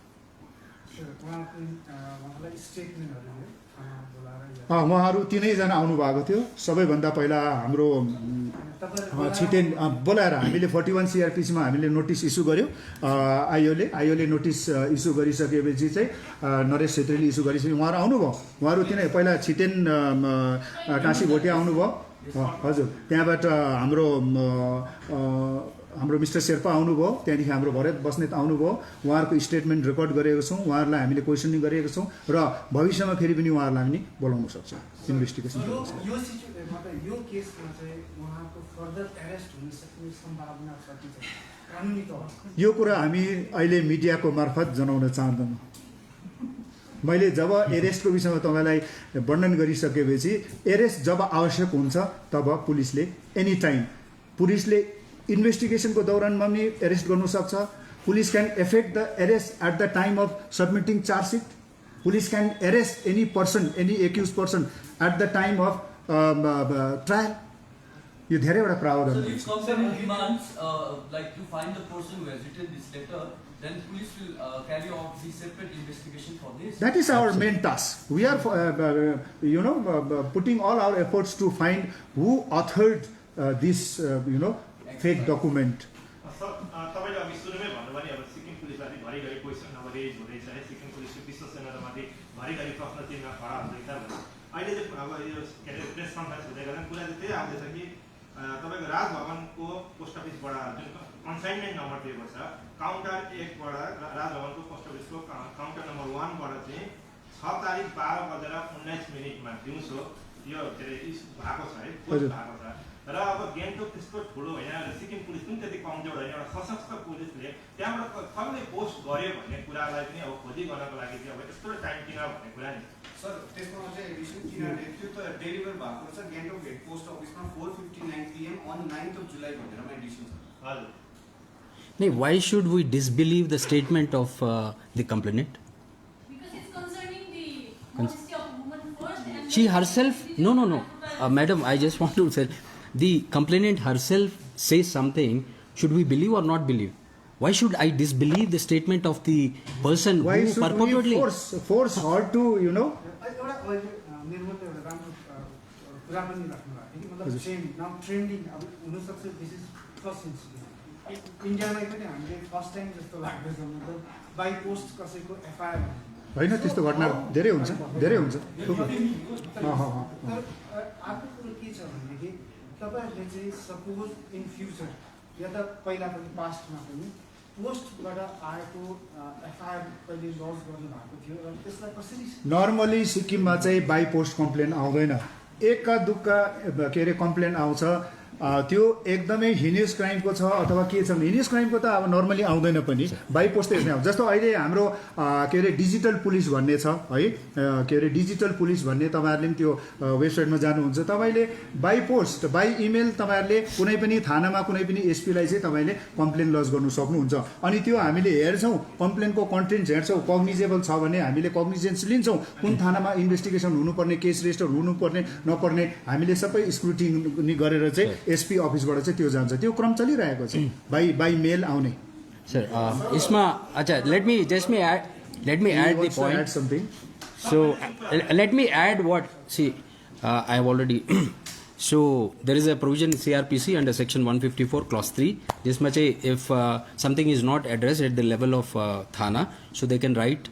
Speaker 1: उहाँहरू 3जना आउनुभएको थियो। सबैभन्दा पहिला हाम्रो छिटेन बोलाएर हामीले 41 सिआरपिसीमा हामीले नोटिस इस्यु गर्यो। आइओले नोटिस इस्यु गरिसकेपछि चाहिँ नरेश छेत्रीले इस्यु गरिसके उहाँहरू आउनुभयो। उहाँहरू तिनै पहिला छिटेन टाँसी भोटिया आउनुभयो, हजुर। त्यहाँबाट हाम्रो मिस्टर शेर्पा आउनुभयो, त्यहाँदेखि हाम्रो भरत बस्नेत आउनुभयो। उहाँहरूको स्टेटमेन्ट रेकर्ड गरेको छौँ, उहाँहरूलाई हामीले क्वेसनिङ गरेको छौँ, र भविष्यमा फेरि पनि उहाँहरूलाई हामी बोलाउन सक्छौँ इन्भेस्टिगेसन।
Speaker 8: यो केसमा चाहिँ उहाँको फर्दर एरेस्ट हुन सक्ने सम्भावना छ कि छैन, कानुनी तौरमा?
Speaker 1: यो कुरा हामी अहिले मिडियाको मार्फत जनाउन चाहँदैनौँ। मैले जब एरेस्टको विषयमा तपाईँलाई वर्णन गरिसकेपछि, एरेस्ट जब आवश्यक हुन्छ तब पुलिसले एनी टाइम, पुलिसले इन्भेस्टिगेसनको दौरानमा पनि एरेस्ट गर्नु सक्छ। Police can effect the arrest at the time of submitting chargesheet. Police can arrest any person, any accuse person at the time of trial. यो धेरैवटा प्रावधान
Speaker 3: So if company demands, like to find the person who has written this letter, then police will carry out the separate investigation for this.
Speaker 1: That is our main task. We are, putting all our efforts to find who authored this, fake document.
Speaker 4: तपाईँले अघि सुरुमै भन्नुभयो नि, अब सिक्किम पुलिसमाथि घरिघरि question अब raise हुँदैछ है, सिक्किम पुलिसको विश्वसनीयतामाथि घरिघरि प्रश्न चिन्ह खडा हुँदैछ भने अहिले चाहिँ अब यो के अरे प्रेस कन्फरेन्स हुँदै गर्दा कुरा चाहिँ त्यही आउँदैछ कि तपाईँको राजभवनको पोस्ट अफिसबाट जुन कन्साइनमेन्ट नम्बर दिएको छ, काउन्टर 1बाट राजभवनको पोस्ट अफिसको काउन्टर नम्बर 1बाट चाहिँ 6 तारिक 12:19 दिउँसो यो के अरे भएको छ है, पोस्ट भएको छ। र अब गान्तोक त्यस्तो ठुलो होइन, सिक्किम पुलिस पनि त्यति कमजोर होइन, एउटा सशस्त्र पुलिसले त्यहाँबाट कसले पोस्ट गर्यो भन्ने कुरालाई पनि अब खोजी गर्नको लागि चाहिँ अब यस्तो टाइम किन भन्ने कुरा नि
Speaker 6: सर। त्यसमा चाहिँ एडिसन किनभने त्यो त डेलिभर भएको छ गान्तोक हेड पोस्ट अफिसमा 4:59 PM on 9th of July भनेरमा एडिसन छ।
Speaker 4: हजुर।
Speaker 9: No, why should we disbelieve the statement of the complainant?
Speaker 7: Because it's concerning the honesty of woman first and
Speaker 9: She herself, no. Madam, I just want to say, the complainant herself says something. Should we believe or not believe? Why should I disbelieve the statement of the person
Speaker 1: Why
Speaker 9: who
Speaker 1: should we
Speaker 9: purportedly...
Speaker 1: force her to, you know?
Speaker 8: एउटा अहिले मेरो मात्रै एउटा राम्रो कुरा पनि राख्नु भएको कि मतलब ट्रेन्डिङ अब हुनसक्छ दिस इज फर्स्ट इन्सिडेन्ट इन्डियामै पनि हामीले फर्स्ट टाइम जस्तो लाग्दैछ मतलब बाई पोस्ट कसैको एफआइआर
Speaker 1: होइन त्यस्तो घटना धेरै हुन्छ
Speaker 8: अर्को कुरो के छ भनेदेखि तपाईँहरूले चाहिँ सपोज इन फ्युचर या त पहिला पनि पास्टमा पनि पोस्टबाट आएको एफआइआर कहिले लज गर्नु भएको थियो र त्यसलाई कसरी
Speaker 1: नर्मली सिक्किममा चाहिँ बाई पोस्ट कम्प्लेन आउँदैन एका दुक्का के अरे कम्प्लेन आउँछ त्यो एकदमै हिनियस क्राइमको छ अथवा के छ भने हिनियस क्राइमको त अब नर्मली आउँदैन पनि बाई पोस्ट त यस्तै आउँछ जस्तो अहिले हाम्रो के अरे डिजिटल पुलिस भन्ने छ है के अरे डिजिटल पुलिस भन्ने तपाईँहरूले पनि त्यो वेबसाइटमा जानुहुन्छ तपाईँले बाई पोस्ट बाई इमेल तपाईँहरूले कुनै पनि थानामा कुनै पनि एसपीलाई चाहिँ तपाईँले कम्प्लेन लज गर्नु सक्नुहुन्छ अनि त्यो हामीले हेर्छौँ कम्प्लेनको कन्टेन्ट हेर्छौँ कग्निजेबल छ भने हामीले कग्निजेन्स लिन्छौँ कुन थानामा इन्भेस्टिगेसन हुनुपर्ने केस रेजिस्टर हुनुपर्ने नपर्ने हामीले सबै स्क्रुटिनी गरेर चाहिँ एसपी अफिसबाट चाहिँ त्यो जान्छ त्यो क्रम चलिरहेको छ बाई मेल आउने
Speaker 9: Sir, Isma, acha, let me add the point.
Speaker 1: Add something.
Speaker 9: So let me add what, see, I have already, so there is a provision in CRPC under section 154 clause 3, this much if something is not addressed at the level of Thana, so they can write,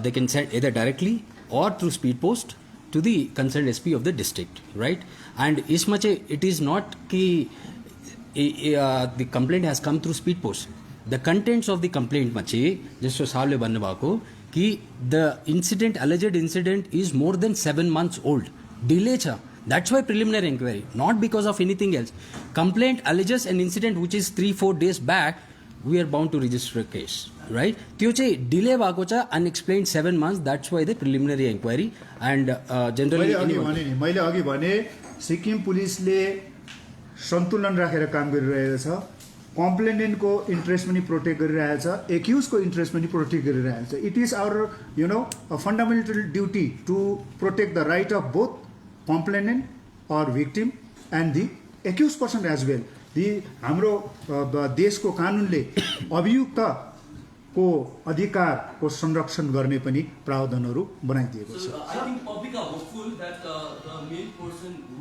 Speaker 9: they can send either directly or through speed post to the concerned SP of the district, right? And is much it is not ki the complaint has come through speed post. The contents of the complaint machi just so sahle banne bhako ki the alleged incident is more than 7 months old. Delay cha. That's why preliminary inquiry, not because of anything else. Complaint alleges an incident which is 3-4 days back, we are bound to register a case, right? त्यो चाहिँ delay भएको छ unexplained 7 months, that's why the preliminary inquiry and generally
Speaker 1: मैले अघि भने सिक्किम पुलिसले सन्तुलन राखेर काम गरिरहेको छ कम्प्लेनेन्टको इन्ट्रेस्ट पनि प्रोटेक्ट गरिरहेको छ एक्युजको इन्ट्रेस्ट पनि प्रोटेक्ट गरिरहेको छ it is our you know a fundamental duty to protect the right of both complainant or victim and the accuse person as well हाम्रो देशको कानुनले अभियुक्तको अधिकारको संरक्षण गर्ने पनि प्रावधानहरू बनाइदिएको छ
Speaker 3: So I think public are hopeful that the main person who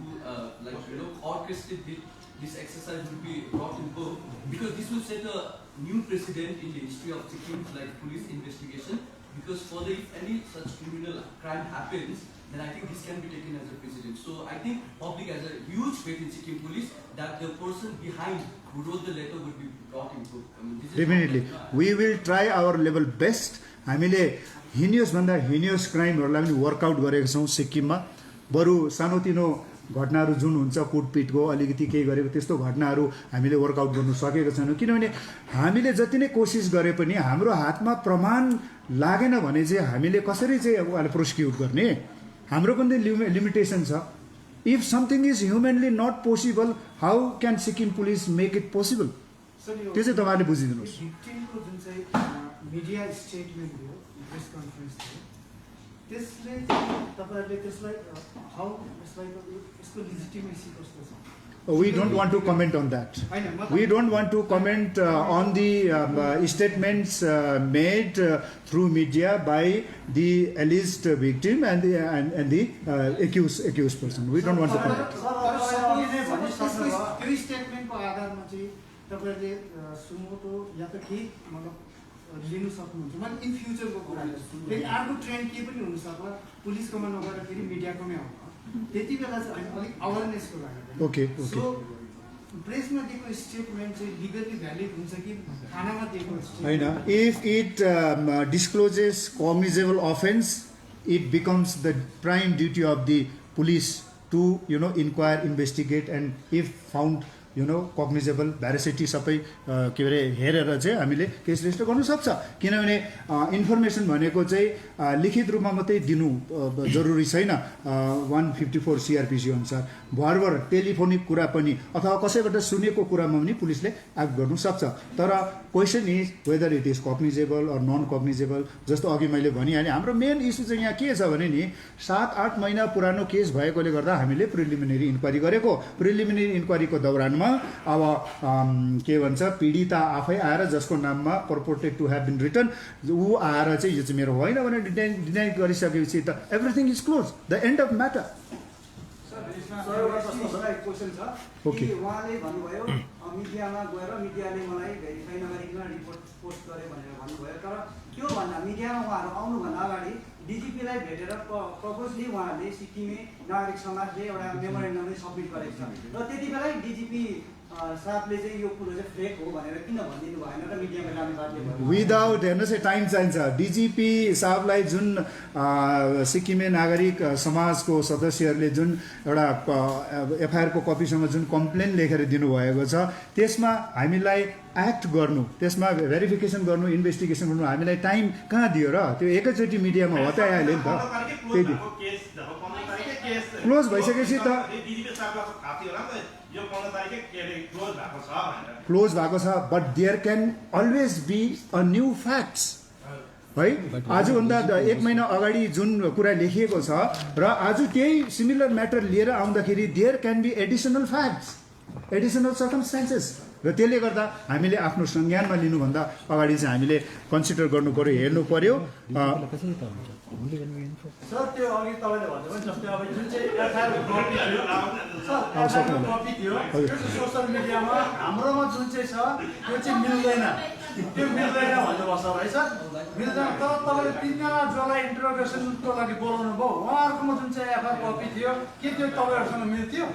Speaker 3: orchestrated this exercise will be brought in court because this will set a new precedent in the history of Sikkim police investigation because further if any such criminal crime happens then I think this can be taken as a precedent. So I think public has a huge faith in Sikkim police that the person behind who wrote the letter would be brought in court.
Speaker 1: Definitely. We will try our level best. हामीले heinous भन्दा heinous क्राइमहरूलाई पनि workout गरेका छौँ सिक्किममा बरु सानोतिनो घटनाहरू जुन हुन्छ कुटपिटको अलिकति केही गरेको त्यस्तो घटनाहरू हामीले वर्कआउट गर्नु सकेको छैनौँ किनभने हामीले जति नै कोसिस गरे पनि हाम्रो हातमा प्रमाण लागेन भने चाहिँ हामीले कसरी चाहिँ अब प्रोसिक्युट गर्ने हाम्रो पनि लिमिटेसन छ if something is humanly not possible how can Sikkim police make it possible त्यो चाहिँ तपाईँहरूले बुझिदिनुहोस्
Speaker 8: भिक्टिमको जुन चाहिँ मिडिया स्टेटमेन्ट हो प्रेस कन्फरेन्स थियो त्यसले तपाईँहरूले त्यसलाई हाउ यसको लेजिटिमेसी कस्तो छ
Speaker 1: We don't want to comment on that. We don't want to comment on the statements made through media by the alleged victim and the accused person. We don't want to comment.
Speaker 8: त्यो स्टेटमेन्टको आधारमा चाहिँ तपाईँहरूले suo motu या त केही मतलब लिनु सक्नुहुन्छ मैले इन फ्युचरको कुरा फेरि अर्को ट्रेन्ड के पनि हुनसक्ला पुलिसकोमा नगएर फेरि मिडियाकोमै आउँछ त्यति बेला चाहिँ अलिक अवेरनेसको लागि
Speaker 1: Okay.
Speaker 8: सो प्रेसमा दिएको स्टेटमेन्ट चाहिँ लिगली भ्यालिड हुन्छ कि थानामा दिएको
Speaker 1: होइन if it discloses cognizable offense it becomes the prime duty of the police to inquire investigate and if found कग्निजेबल भ्यारासिटी सबै के अरे हेरेर चाहिँ हामीले केस रेजिस्टर गर्नु सक्छ किनभने इन्फर्मेसन भनेको चाहिँ लिखित रूपमा मात्रै दिनु जरुरी छैन 154 CRPC अनुसार भरभर टेलिफोनिक कुरा पनि अथवा कसैबाट सुनेको कुरामा पनि पुलिसले एक्ट गर्नु सक्छ तर question is whether it is cognizable or non cognizable जस्तो अघि मैले भनिहालेँ हाम्रो मेन इस्यु चाहिँ यहाँ के छ भने नि 7-8 महिना पुरानो केस भएकोले गर्दा हामीले प्रिलिमिनरी इन्क्वायरी गरेको प्रिलिमिनरी इन्क्वायरीको दौरानमा अब के भन्छ पीडिता आफै आएर जसको नाममा पर्पोर्टेड टु हेभ बिन रिटन ऊ आएर चाहिँ यो चाहिँ मेरो होइन भनेर डिनाइ गरिसकेपछि त everything is close the and of matter
Speaker 6: question छ
Speaker 1: ओके
Speaker 6: कि उहाँले भन्नुभयो मिडियामा गएर मिडियाले मलाई भेरिफाई नगरिकन रिपोर्ट पोस्ट गरे भनेर भन्नुभयो तर त्यो भन्दा मिडियामा उहाँहरू आउनुभन्दा अगाडि डिजिपीलाई भेटेर प्रपोजली उहाँहरूले सिक्किमे नागरिक समाजले एउटा मेमोरेन्डम सब्मिट गरेको छ र त्यति बेलै डिजिपी साहबले चाहिँ यो कुरो चाहिँ फेक हो भनेर किन भनिदिनु भएन र मिडियामा जानु बाध्य भयो
Speaker 1: विदाउट हेर्नुहोस् टाइम चाहिन्छ डिजिपी साहबलाई जुन सिक्किमे नागरिक समाजको सदस्यहरूले जुन एउटा एफआइआरको कपीसँग जुन कम्प्लेन लेखेर दिनुभएको छ त्यसमा हामीलाई एक्ट गर्नु त्यसमा भेरिफिकेसन गर्नु इन्भेस्टिगेसन गर्नु हामीलाई टाइम कहाँ दियो र त्यो एकैचोटि मिडियामा हताइहाल्यो नि त त्यही क्लोज भइसकेपछि त क्लोज भएको छ but there can always be a new facts है आजभन्दा 1 महिना अगाडि जुन कुरा लेखिएको छ र आज त्यही सिमिलर म्याटर लिएर आउँदाखेरि there can be additional facts additional circumstances र त्यसले गर्दा हामीले आफ्नो संज्ञानमा लिनुभन्दा अगाडि चाहिँ हामीले कन्सिडर गर्नु पर्यो हेर्नु पर्यो
Speaker 5: सर त्यो अघि तपाईँले भन्नुभयो जस्तै अब जुन चाहिँ एफआइआर कपी थियो त्यो सोसियल मिडियामा हाम्रोमा जुन चाहिँ छ त्यो चाहिँ मिल्दैन भन्नुभयो सर है सर मिल्दैन तर तपाईँले 3 जना जसलाई इन्टरोगेसनको लागि बोलाउनु भयो उहाँहरूकोमा जुन चाहिँ एफआइआर कपी थियो के त्यो तपाईँहरूसँग मिल्थ्यो